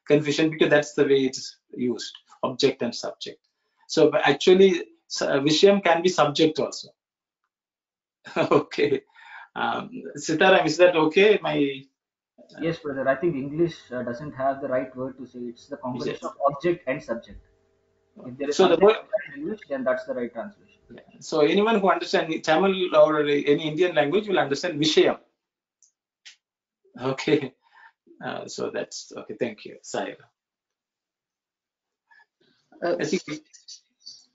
confusion, because that's the way it's used, object and subject. So but actually, Vishayam can be subject also. Okay, Sitaram, is that okay? Yes, brother. I think English doesn't have the right word to say. It's the combination of object and subject. If there is So the subject word, in English, then that's the right translation. So anyone who understands Tamil or any Indian language will understand Vishayam. Okay, so that's okay. Thank you, Saira. I think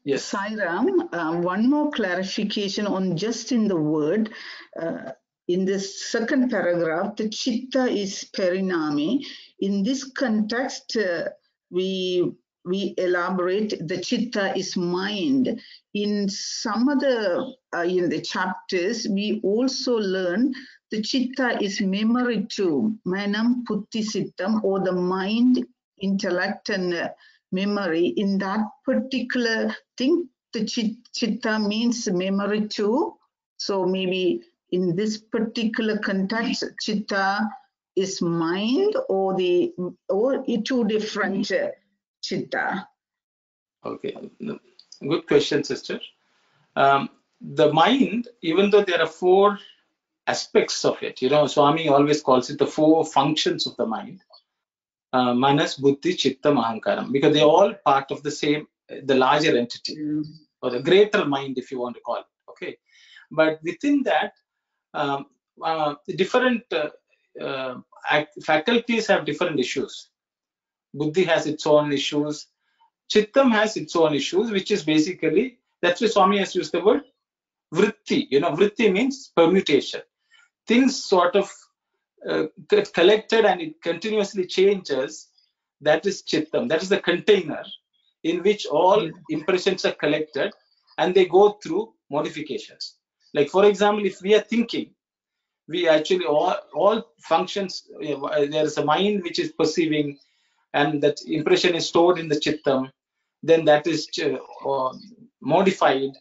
yes. Sairam, one more clarification on just in the word. In the second paragraph, the chitta is parinami. In this context, we elaborate the chitta is mind. In some other in the chapters, we also learn the chitta is memory too, manam putti sittam, or the mind, intellect, and memory. In that particular thing, the chitta means memory too. So maybe in this particular context, chitta is mind, or two different chitta. Okay, good question, sister. The mind, even though there are 4 aspects of it, Swami always calls it the 4 functions of the mind. Manas, Buddhi, Chittam, Ahankaram, because they're all part of the larger entity, or the greater mind, if you want to call it. Okay, but within that, different faculties have different issues. Buddhi has its own issues. Chittam has its own issues, which is basically, that's why Swami has used the word vritti. Vritti means permutation. Things sort of get collected and it continuously changes. That is Chittam. That is the container in which all impressions are collected and they go through modifications. Like, for example, if we are thinking, we actually all functions, there is a mind which is perceiving, and that impression is stored in the Chittam, then that is modified.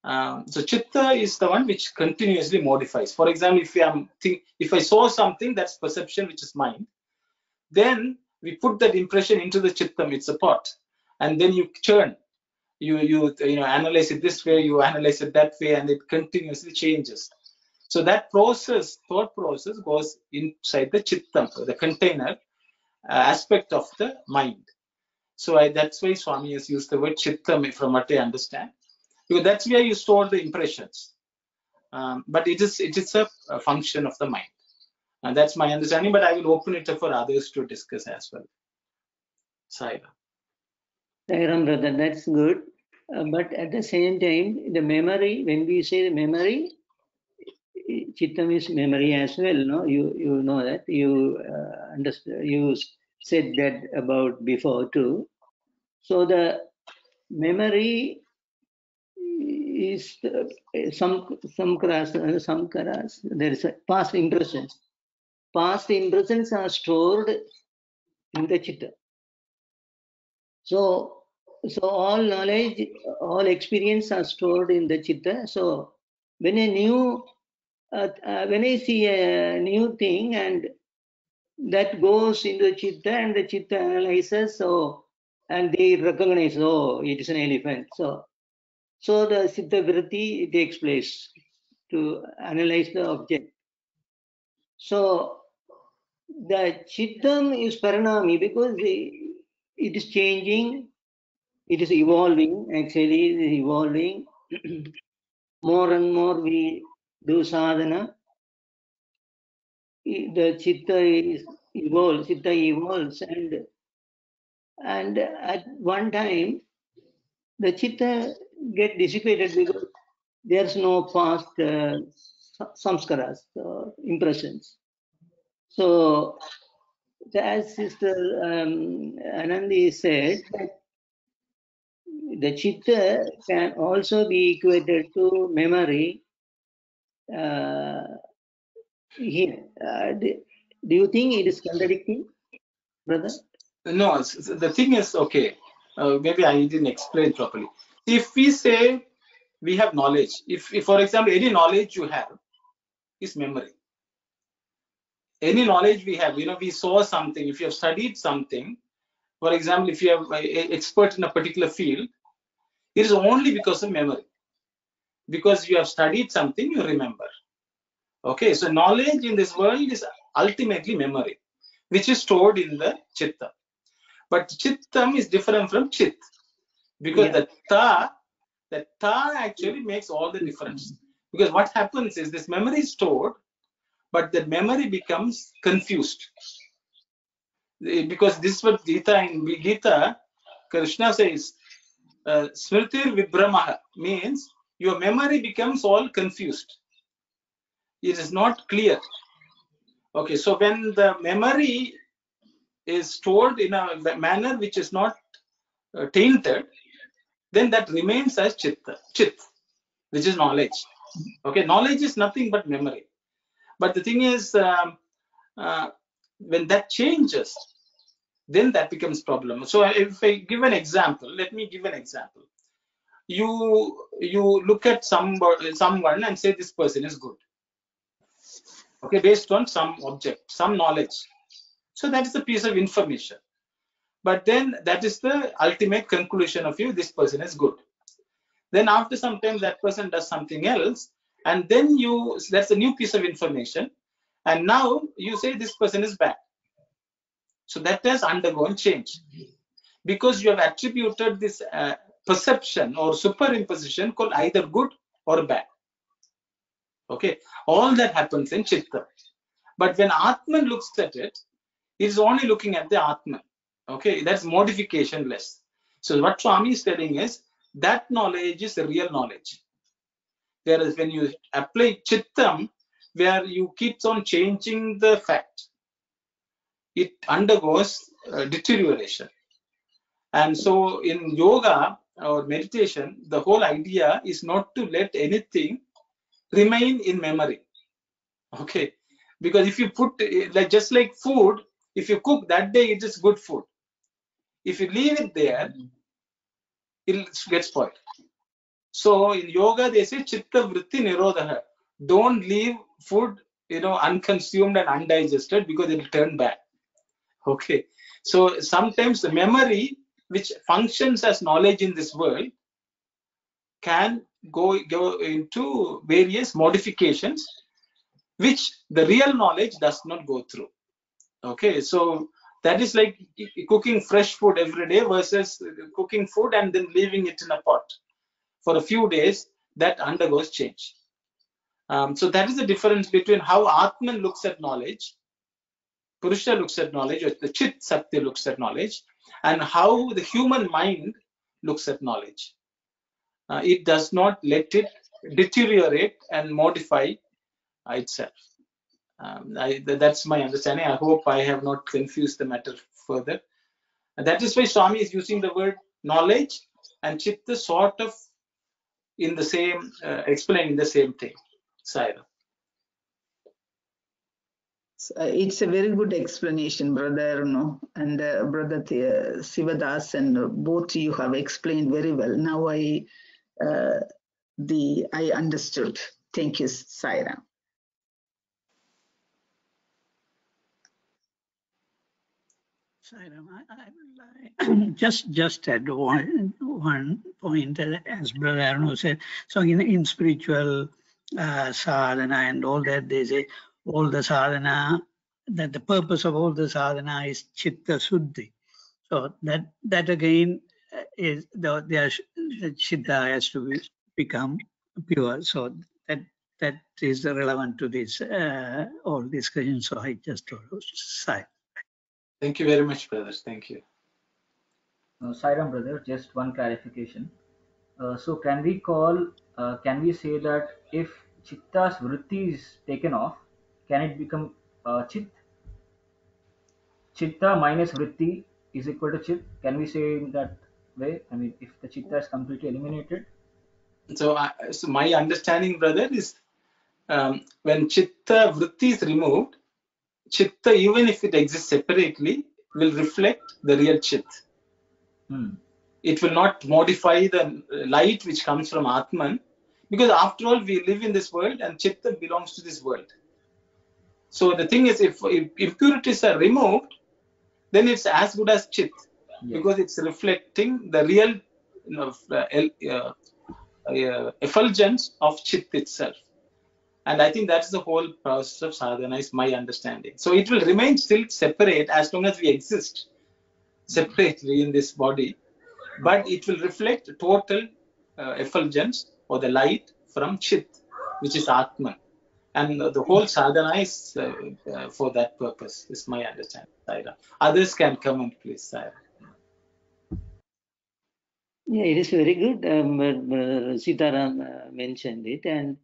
So Chitta is the one which continuously modifies. For example, if I saw something, that's perception, which is mind. Then we put that impression into the Chittam, it's a pot, and then you churn. You analyze it this way, you analyze it that way, and it continuously changes. So that thought process goes inside the Chittam, the container aspect of the mind. So that's why Swami has used the word Chittam, from what I understand, because that's where you store the impressions. But it is a function of the mind, and that's my understanding. But I will open it up for others to discuss as well. Saira. Sairam, brother, that's good. But at the same time, the memory, when we say the memory, Chittam is memory as well, no? You know that. You understand. You said that about before too. So the memory is some karas. There is a past impressions. Past impressions are stored in the chitta. So all knowledge, all experience are stored in the chitta. So when I see a new thing, and that goes into the chitta, and the chitta analyzes, and they recognize, it is an elephant. So the chitta vritti takes place to analyze the object. So the chittam is paranami, because it is changing, it is evolving. Actually, it is evolving. More and more we do sadhana, the chitta evolves, and at one time the chitta get dissipated because there's no past samskaras, impressions. So as Sister Anandi said, the chitta can also be equated to memory here. Do you think it is contradicting, brother? No, the thing is, okay, maybe I didn't explain properly. If we say we have knowledge, if for example, any knowledge you have is memory. Any knowledge we have, we saw something, if you have studied something, for example, if you have an expert in a particular field, it is only because of memory. Because you have studied something, you remember. Okay, so knowledge in this world is ultimately memory, which is stored in the chitta. But chittam is different from chit, because the ta actually makes all the difference. Because what happens is this memory is stored, but the memory becomes confused. Because this is what Gita, Krishna says, Smritir Vibhramaha means your memory becomes all confused. It is not clear. Okay, so when the memory is stored in a manner which is not tainted, then that remains as chit, which is knowledge. Okay, knowledge is nothing but memory. But the thing is, when that changes, then that becomes problem. So if I give an example, let me give an example. You look at someone and say this person is good. Okay, based on some object, some knowledge. So that is a piece of information. But then that is the ultimate conclusion of you, this person is good. Then after some time that person does something else, and then that's a new piece of information, and now you say this person is bad. So that has undergone change, because you have attributed this perception or superimposition called either good or bad. Okay, all that happens in chitta. But when Atman looks at it, it is only looking at the Atman. Okay, that's modification-less. So what Swami is telling is that knowledge is the real knowledge. Whereas when you apply chittam, where you keep on changing the fact, it undergoes deterioration. And so in yoga or meditation, the whole idea is not to let anything remain in memory. Okay, because if you put, just like food, if you cook that day, it is good food. If you leave it there, it will get spoiled. So in yoga, they say chitta vritti nirodha. Don't leave food, unconsumed and undigested, because it will turn bad. Okay. So sometimes the memory, which functions as knowledge in this world, can go into various modifications, which the real knowledge does not go through. Okay. So that is like cooking fresh food every day versus cooking food and then leaving it in a pot for a few days. That undergoes change. So that is the difference between how Atman looks at knowledge, Purusha looks at knowledge, or the Chit Satya looks at knowledge, and how the human mind looks at knowledge. It does not let it deteriorate and modify itself. That's my understanding. I hope I have not confused the matter further. And that is why Swami is using the word knowledge and Chitta sort of in the same, explaining the same thing. Saira. It's a very good explanation, brother, and brother Sivadas, and both you have explained very well. Now I understood. Thank you, Saira. I will just add one point, as Brother Arno said. So in spiritual sadhana and all that, they say all the sadhana, that the purpose of all the sadhana is chitta suddhi. So that again is the chitta has to become pure. So that is relevant to this all discussion. So I just told Sai. Thank you very much, brothers. Thank you. Sairam brother, just one clarification. So can we say that if chitta's vritti is taken off, can it become chit? Chitta minus vritti is equal to chit. Can we say in that way? I mean, if the chitta is completely eliminated. So, so my understanding, brother, is when chitta vritti is removed, chitta, even if it exists separately, will reflect the real chit. It will not modify the light which comes from Atman, because after all, we live in this world and chitta belongs to this world. So the thing is, if impurities are removed, then it's as good as chit, because it's reflecting the real effulgence of chit itself. And I think that's the whole process of sadhana, is my understanding. So it will remain still separate as long as we exist separately in this body, but it will reflect total effulgence or the light from chit, which is Atman. And the whole sadhana is for that purpose, is my understanding, Saira. Others can comment, please, Saira. Yeah, it is very good. Sitaram mentioned it, and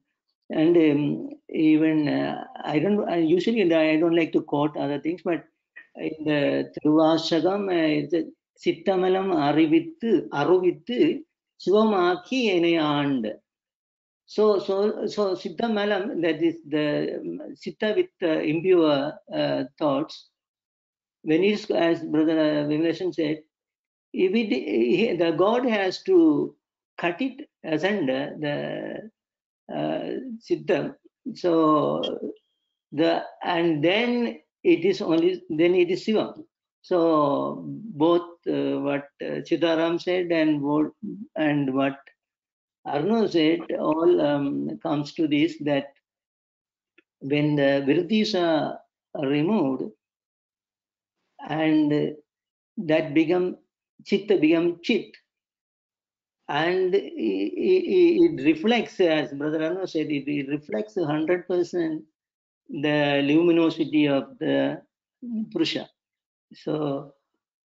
even I usually I don't like to quote other things, but in the Thiruvashagam, it's Sittamalam Aruvittu Sivamaki Enayand. So Sittamalam, that is the Sitta with impure thoughts. When it's, as Brother Vimelation said, if the God has to cut it asunder, the Siddha. So and then it is Siva. So both what Chidaram said and what Arno said all comes to this, that when the Vriddhis are removed and that Chitta become Chit, and it reflects, as Brother Arno said, it reflects 100% the luminosity of the Purusha. So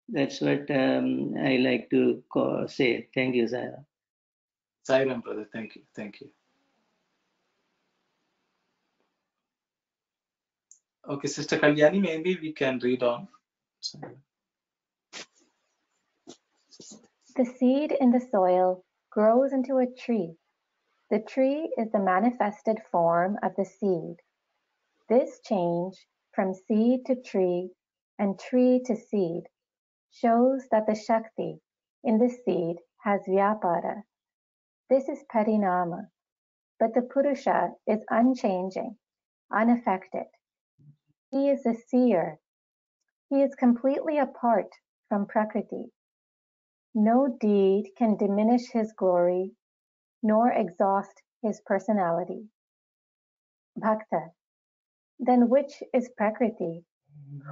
that's what I like to say. Thank you, Saira. Sairam, brother. Thank you. Thank you. Okay, Sister Kalyani, maybe we can read on. The seed in the soil grows into a tree. The tree is the manifested form of the seed. This change from seed to tree and tree to seed shows that the Shakti in the seed has Vyapara. This is Parinama, but the Purusha is unchanging, unaffected. He is a seer. He is completely apart from Prakriti. No deed can diminish his glory, nor exhaust his personality. Bhakta. Then which is Prakriti?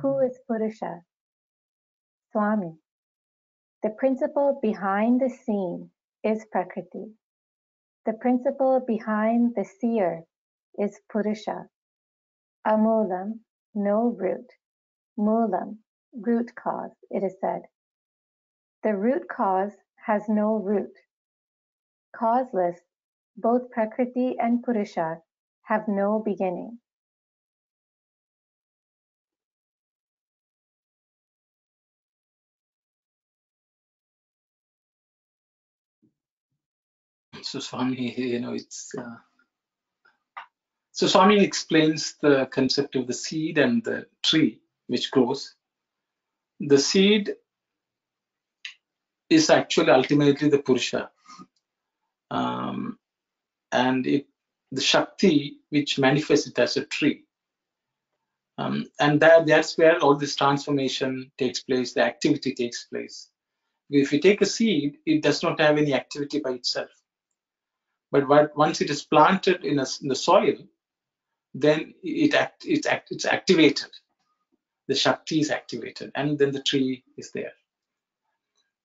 Who is Purusha? Swami. The principle behind the scene is Prakriti. The principle behind the seer is Purusha. Amulam, no root. Mulam, root cause, it is said. The root cause has no root. Causeless, both Prakriti and Purusha have no beginning. So Swami, it's so Swami explains the concept of the seed and the tree which grows. The seed is actually ultimately the Purusha, and the Shakti which manifests it as a tree. And that's where all this transformation takes place, the activity takes place. If you take a seed, it does not have any activity by itself. But once it is planted in the soil, then it's activated. The Shakti is activated, and then the tree is there.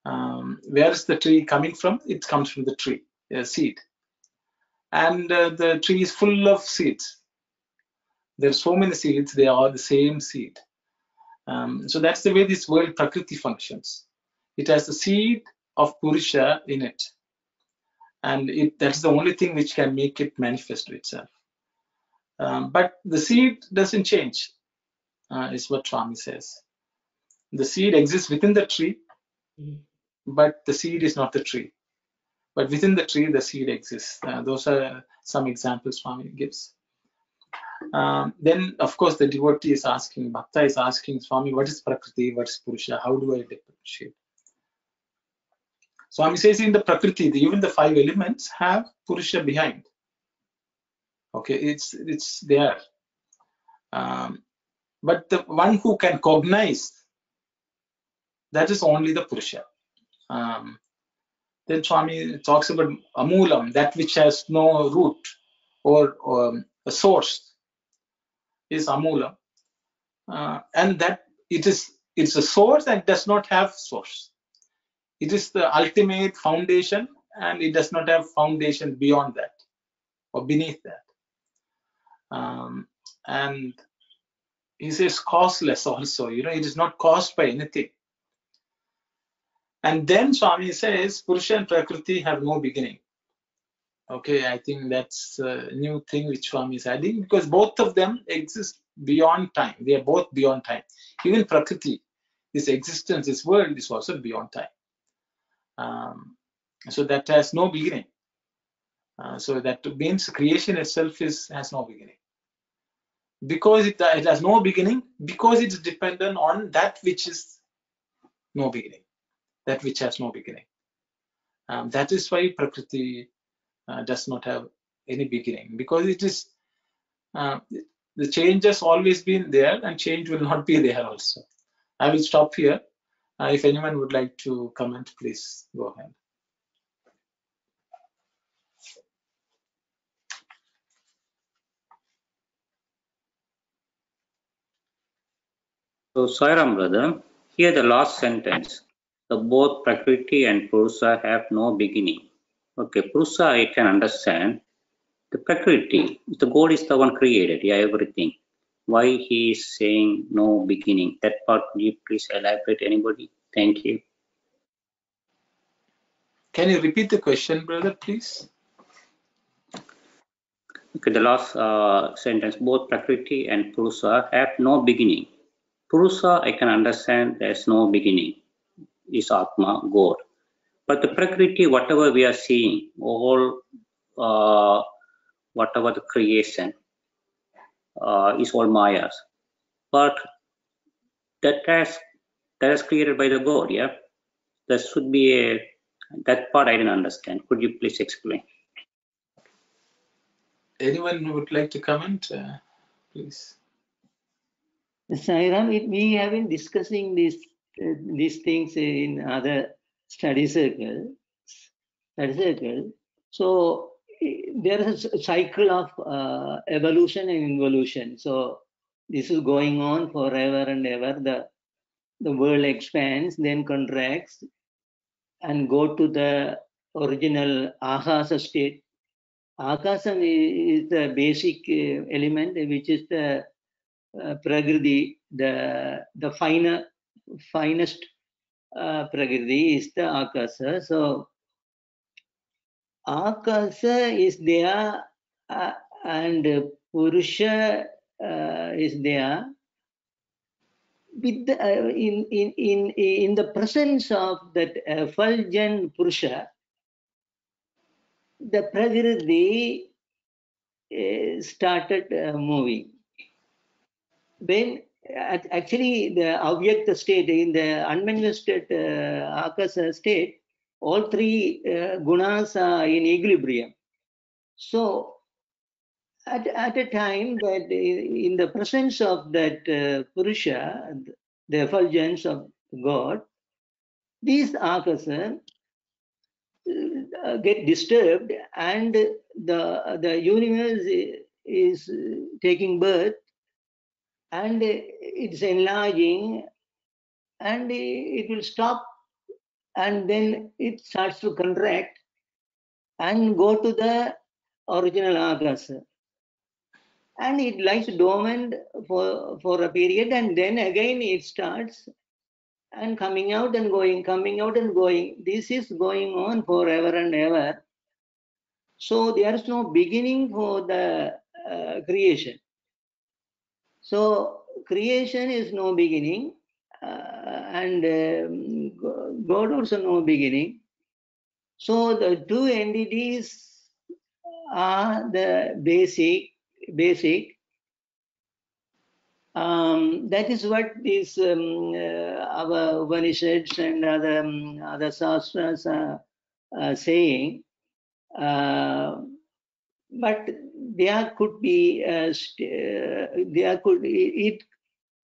Where is the tree coming from? It comes from the tree, the seed. and the tree is full of seeds. There are so many seeds, they are the same seed. So that's the way this world Prakriti functions. It has the seed of Purusha in it, and that's the only thing which can make it manifest itself. But the seed doesn't change, is what Swami says. The seed exists within the tree, but the seed is not the tree. But within the tree, the seed exists. Those are some examples Swami gives. Then, of course, the devotee is asking, Bhakta is asking, Swami, what is Prakriti, what is Purusha? How do I differentiate? Swami says in the Prakriti, even the 5 elements have Purusha behind. Okay, it's there. But the one who can cognize, that is only the Purusha. Then Swami talks about Amulam, that which has no root or a source is Amulam. And that it's a source and does not have source. It is the ultimate foundation, and it does not have foundation beyond that or beneath that. And he says causeless also, it is not caused by anything. And then Swami says Purusha and Prakriti have no beginning. Okay, I think that's a new thing which Swami is adding, because both of them exist beyond time. They are both beyond time. Even Prakriti, this existence, this world is also beyond time. So that has no beginning. So that means creation itself has no beginning. Because it has no beginning, because it's dependent on that which is no beginning, that which has no beginning. That is why Prakriti does not have any beginning, because it is the change has always been there, and change will not be there also. I will stop here. If anyone would like to comment, please go ahead. So, Sairam brother, here the last sentence, the both Prakriti and Purusha have no beginning. Okay, Purusha I can understand. The Prakriti, the God is the one created, yeah, everything. Why he is saying no beginning? That part, could you please elaborate, anybody? Thank you. Can you repeat the question, brother, please? Okay, the last sentence, both Prakriti and Purusha have no beginning. Purusha, I can understand there's no beginning, is Atma, God. But the Prakriti, whatever we are seeing, all whatever the creation is all Mayas. But that is created by the God, yeah? There should be that part I didn't understand. Could you please explain? Anyone would like to comment, please? Sairam, we have been discussing these things in other study circles. So there is a cycle of evolution and involution. So this is going on forever and ever. The world expands, then contracts, and go to the original Akasa state. Akasa is the basic element, which is the Prakriti, the finest Prakriti is the Akasa. So Akasa is there, and Purusha is there. With in the presence of that effulgent Purusha, the Prakriti started moving. When actually the avyakta state, in the unmanifested Akasa state, all 3 gunas are in equilibrium. So at a time that in the presence of that Purusha, the effulgence of God, these Akasa get disturbed, and the universe is taking birth, and it's enlarging, and it will stop, and then it starts to contract and go to the original Akasa. And it lies dormant for a period, and then again it starts and coming out and going, coming out and going. This is going on forever and ever. So there is no beginning for the creation. So creation is no beginning, and God also no beginning. So the two entities are the basic. That is what is our Upanishads and other sastras are saying. But there could be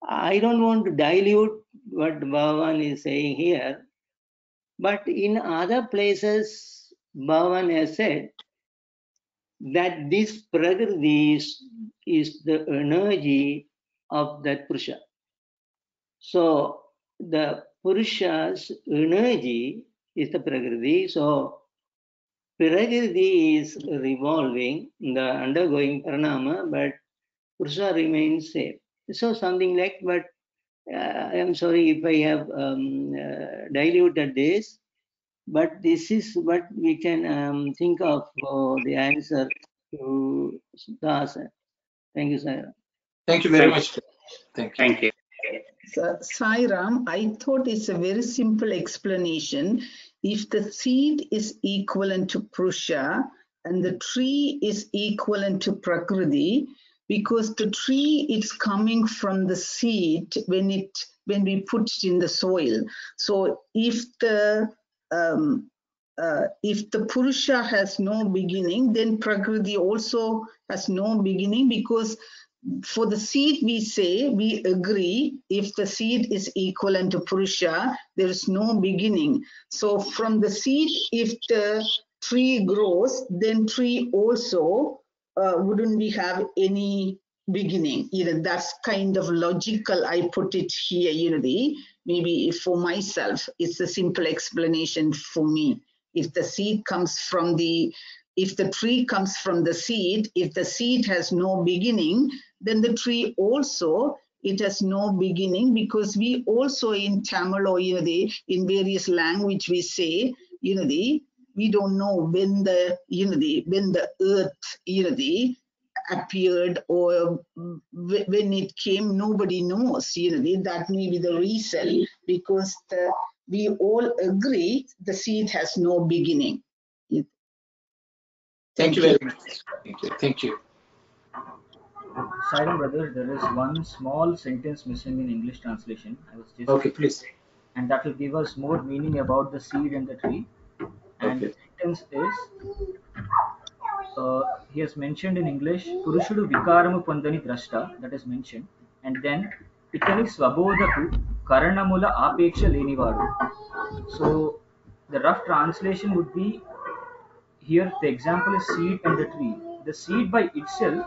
I don't want to dilute what Bhagawan is saying here, but in other places Bhagawan has said that this Prakriti is the energy of that Purusha. So the Purusha's energy is the Prakriti. So Prakriti is revolving, undergoing Paranama, but Purusha remains same. So something like, but I am sorry if I have diluted this, but this is what we can think of for the answer to Dasa. Thank you, sir. Thank you very much. Thank you. Thank you. Sai Ram, I thought it's a very simple explanation. If the seed is equivalent to Purusha and the tree is equivalent to Prakriti, because the tree is coming from the seed when we put it in the soil. So if the Purusha has no beginning, then Prakriti also has no beginning, because for the seed we agree, if the seed is equivalent to Purusha, there is no beginning. So from the seed, if the tree grows, then tree also wouldn't we have any beginning. That's kind of logical. I put it here, maybe for myself, it's a simple explanation for me. If the seed comes from if the tree comes from the seed, if the seed has no beginning, then the tree also, it has no beginning, because we also in Tamil or in various language we say, we don't know when the earth appeared or when it came, nobody knows. That may be the reason, because we all agree the seed has no beginning. Thank you very much. Thank you. Silent brother, there is one small sentence missing in English translation. I was just Okay, please. And that will give us more meaning about the seed and the tree. And Okay. the sentence is, he has mentioned in English, Purushudu Vikaramu Pandani Drashta, that is mentioned. And then, Itani Swabodaku Karanamula Apeksha Lenivadu. So, the rough translation would be, here the example is seed and the tree. The seed by itself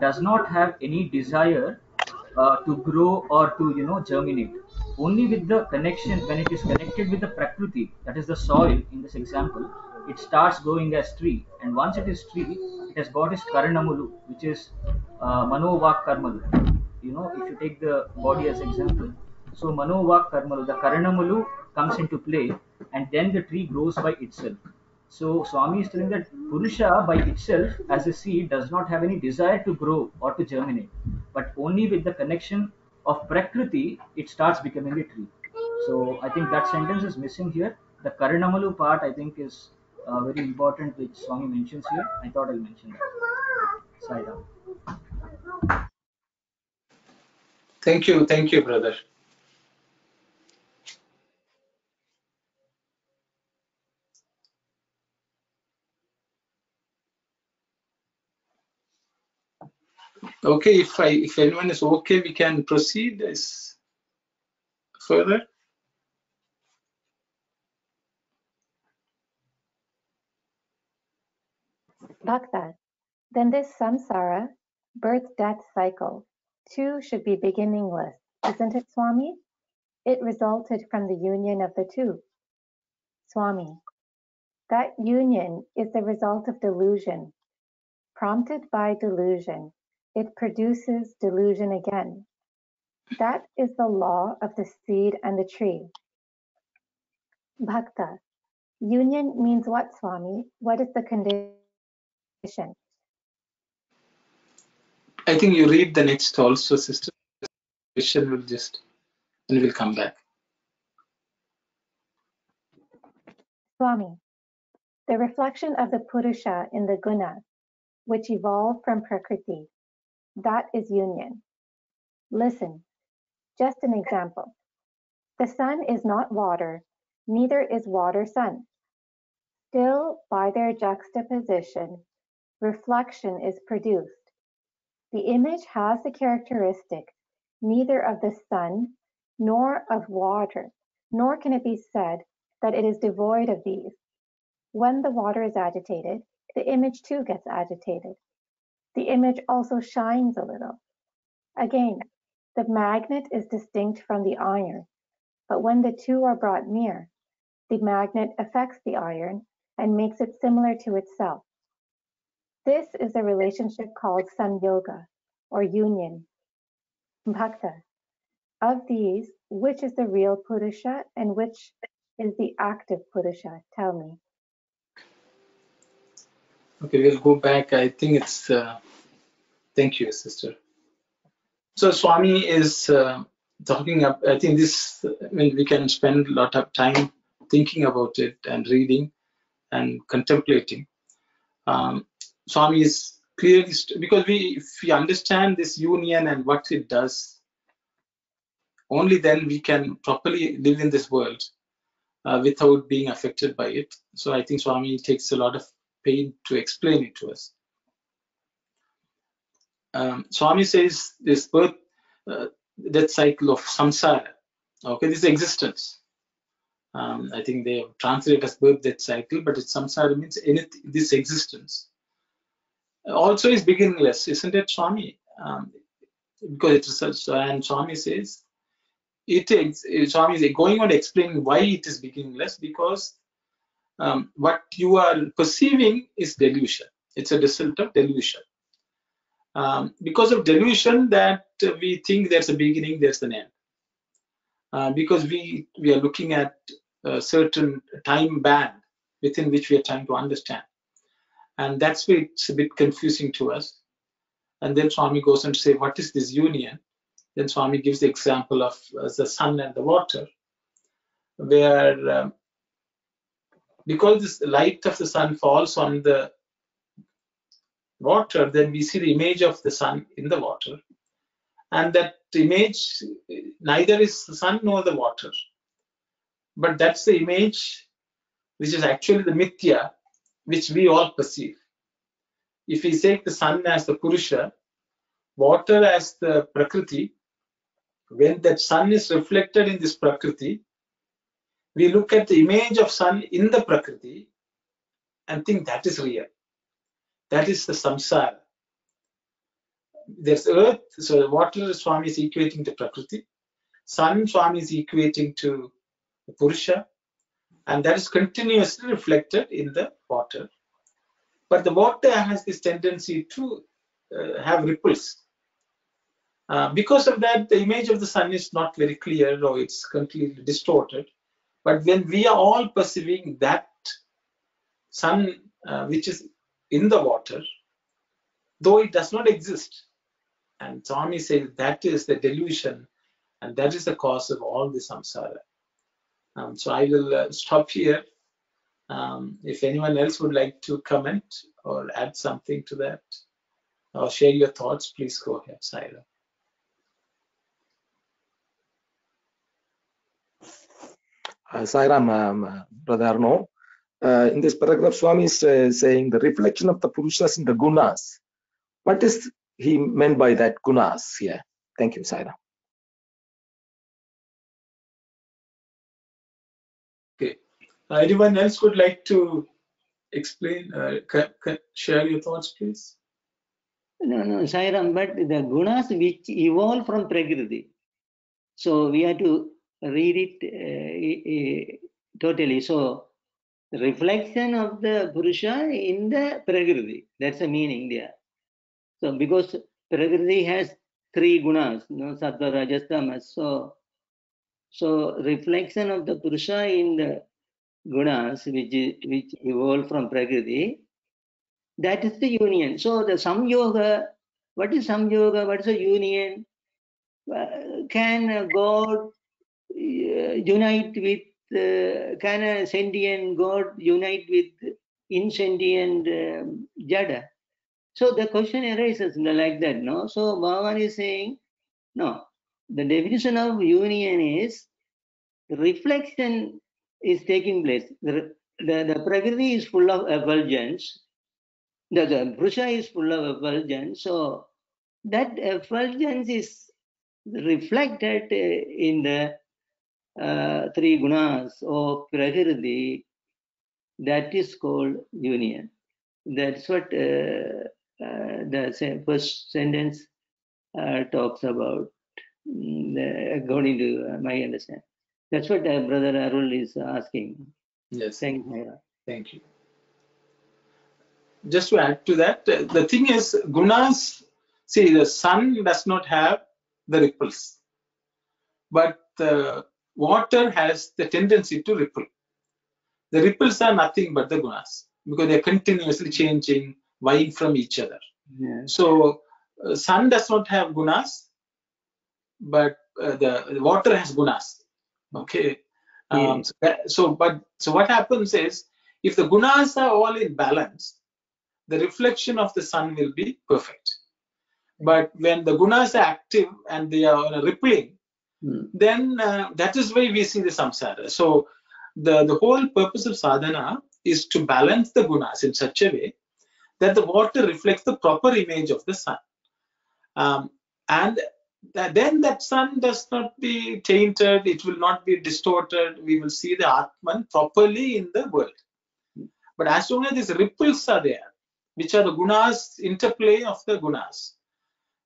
does not have any desire to grow or to germinate. Only with the connection, when it is connected with the prakriti, that is the soil in this example, it starts growing as tree. And once it is tree, it has got its karanamulu, which is manovak karmalu. If you take the body as example, so manovak karmalu, the karanamulu comes into play, and then the tree grows by itself. So Swami is telling that Purusha by itself as a seed does not have any desire to grow or to germinate, but only with the connection of Prakriti it starts becoming a tree. So I think that sentence is missing here. The Karanamalu part I think is very important, which Swami mentions here. I thought I'll mention that. Sai Ram. Thank you, brother. Okay, if anyone is okay, we can proceed further. Bhakta, then this samsara, birth-death cycle, too should be beginningless, isn't it, Swami? It resulted from the union of the two. Swami, that union is the result of delusion. Prompted by delusion, it produces delusion again. That is the law of the seed and the tree. Bhakta, union means what, Swami? What is the condition? I think you read the next also, sister. Question will just, and we'll come back. Swami, the reflection of the Purusha in the Gunas, which evolve from Prakriti, that is union. Listen, just an example. The sun is not water, neither is water sun. Still, by their juxtaposition, reflection is produced. The image has the characteristic neither of the sun nor of water, nor can it be said that it is devoid of these. When the water is agitated, the image too gets agitated. The image also shines a little. Again, the magnet is distinct from the iron, but when the two are brought near, the magnet affects the iron and makes it similar to itself. This is the relationship called samyoga, or union. Bhakta, of these, which is the real Purusha and which is the active Purusha? Tell me. Okay, we'll go back. I think it's, thank you, sister. So Swami is talking up, I think this, I mean, we can spend a lot of time thinking about it and reading and contemplating. Swami is clearly, because if we understand this union and what it does, only then we can properly live in this world without being affected by it. So I think Swami takes a lot of pain to explain it to us. Swami says this birth, death cycle of samsara. Okay, this is existence. I think they translate as birth, death cycle, but it's samsara means anything, this existence. Also is beginningless, isn't it, Swami? Because it's such, and Swami says, Swami is going on explaining why it is beginningless, because what you are perceiving is delusion. It's a result of delusion. Because of delusion that we think there's a beginning, there's an end. Because we are looking at a certain time band within which we are trying to understand. And that's why it's a bit confusing to us. And then Swami goes on to say, what is this union? Then Swami gives the example of the sun and the water, where because this light of the sun falls on the water, then we see the image of the sun in the water. And that image neither is the sun nor the water, but that's the image which is actually the mithya, which we all perceive. If we take the sun as the Purusha, water as the Prakriti, when that sun is reflected in this Prakriti, we look at the image of sun in the Prakriti and think that is real. That is the samsara. There's earth, so water Swami is equating to Prakriti. Sun Swami is equating to the Purusha, and that is continuously reflected in the water. But the water has this tendency to have ripples. Because of that, the image of the sun is not very clear, or it's completely distorted. But when we are all perceiving that sun which is in the water, though it does not exist, and Swami says that is the delusion, and that is the cause of all the samsara. So I will stop here. If anyone else would like to comment or add something to that, or share your thoughts, please go ahead, Saira. Sairam, Brother Arno, in this paragraph, Swami is saying the reflection of the Purushas in the Gunas. What is he meant by that Gunas here? Thank you, Sairam. Okay. Anyone else would like to explain, share your thoughts, please? No, Sairam, but the gunas which evolve from Prakriti. So we have to read it totally. So reflection of the Purusha in the Prakriti. That's the meaning there. So because Prakriti has 3 gunas, Sattva, Rajas, Tamas. So reflection of the Purusha in the gunas which evolve from Prakriti, that is the union. So the Samyoga, what is Samyoga? What is the union? Can God unite with, can a sentient God unite with insentient Jada? So the question arises like that, no? So Bhagavan is saying, no, the definition of union is reflection is taking place. The Prakriti is full of effulgence. The Purusha is full of effulgence. So that effulgence is reflected in the 3 gunas of Prakriti. That is called union. That's what the first sentence talks about, according to my understanding. That's what Brother Arul is asking. Yes. Thank you. Thank you. Just to add to that, the thing is, gunas, see, the sun does not have the ripples, but the water has the tendency to ripple. The ripples are nothing but the gunas, because they're continuously changing, vying from each other. Yeah. So, sun does not have gunas, but the water has gunas. Okay. So what happens is, if the gunas are all in balance, the reflection of the sun will be perfect. But when the gunas are active and they are rippling, then that is why we see the samsara. So the whole purpose of sadhana is to balance the gunas in such a way that the water reflects the proper image of the sun. And then that sun does not be tainted, it will not be distorted, we will see the Atman properly in the world. But as soon as these ripples are there, which are the gunas, interplay of the gunas,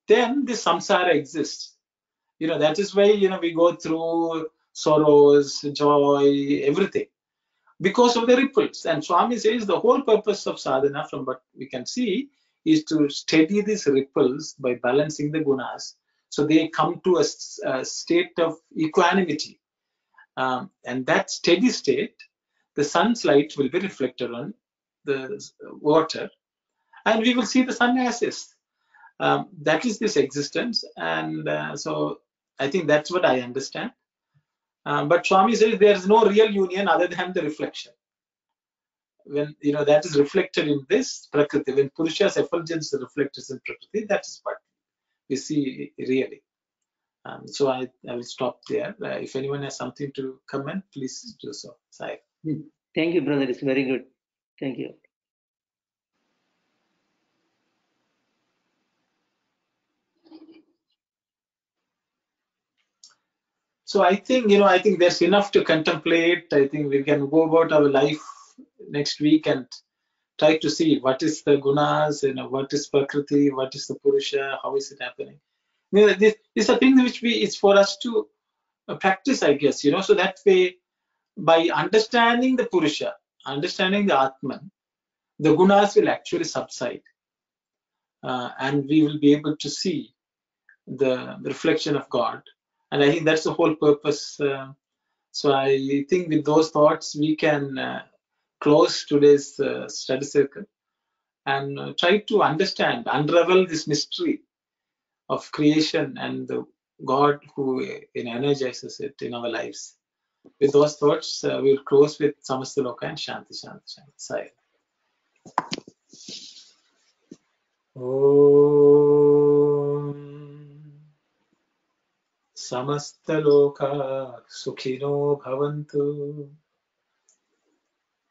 then the samsara exists. That is why, we go through sorrows, joy, everything, because of the ripples. And Swami says the whole purpose of sadhana, from what we can see, is to steady these ripples by balancing the gunas, so they come to a state of equanimity. And that steady state, the sun's light will be reflected on the water, and we will see the sun as is. That is this existence, and so I think that's what I understand. But Swami says there is no real union other than the reflection. When that is reflected in this Prakriti, when Purusha's effulgence reflects in Prakriti, that is what we see really. So I will stop there. If anyone has something to comment, please do so. Sai. Thank you, brother. It's very good. Thank you. So I think there's enough to contemplate. I think we can go about our life next week and try to see what is the gunas, what is Prakriti, what is the Purusha, how is it happening. This is a thing which it's for us to practice, I guess. So that way, by understanding the Purusha, understanding the Atman, the gunas will actually subside, and we will be able to see the reflection of God. And I think that's the whole purpose. So I think with those thoughts, we can close today's study circle and try to understand, unravel this mystery of creation and the God who energizes it in our lives. With those thoughts, we'll close with Samasta Loka and Shanti, Shanti, Shanti. Sai. Om Samasta Loka Sukhino Bhavantu.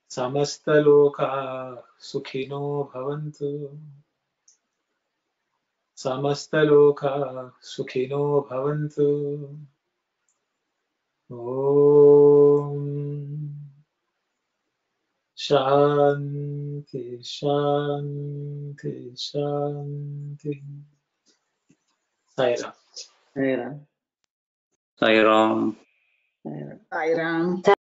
Samasta Loka Sukhino Bhavantu. Samasta Loka Sukhino Bhavantu. Om Shanti, Shanti, Shanti. Sai Ram. Sai Ram. Sai Ram. Sai Ram. Sai Ram.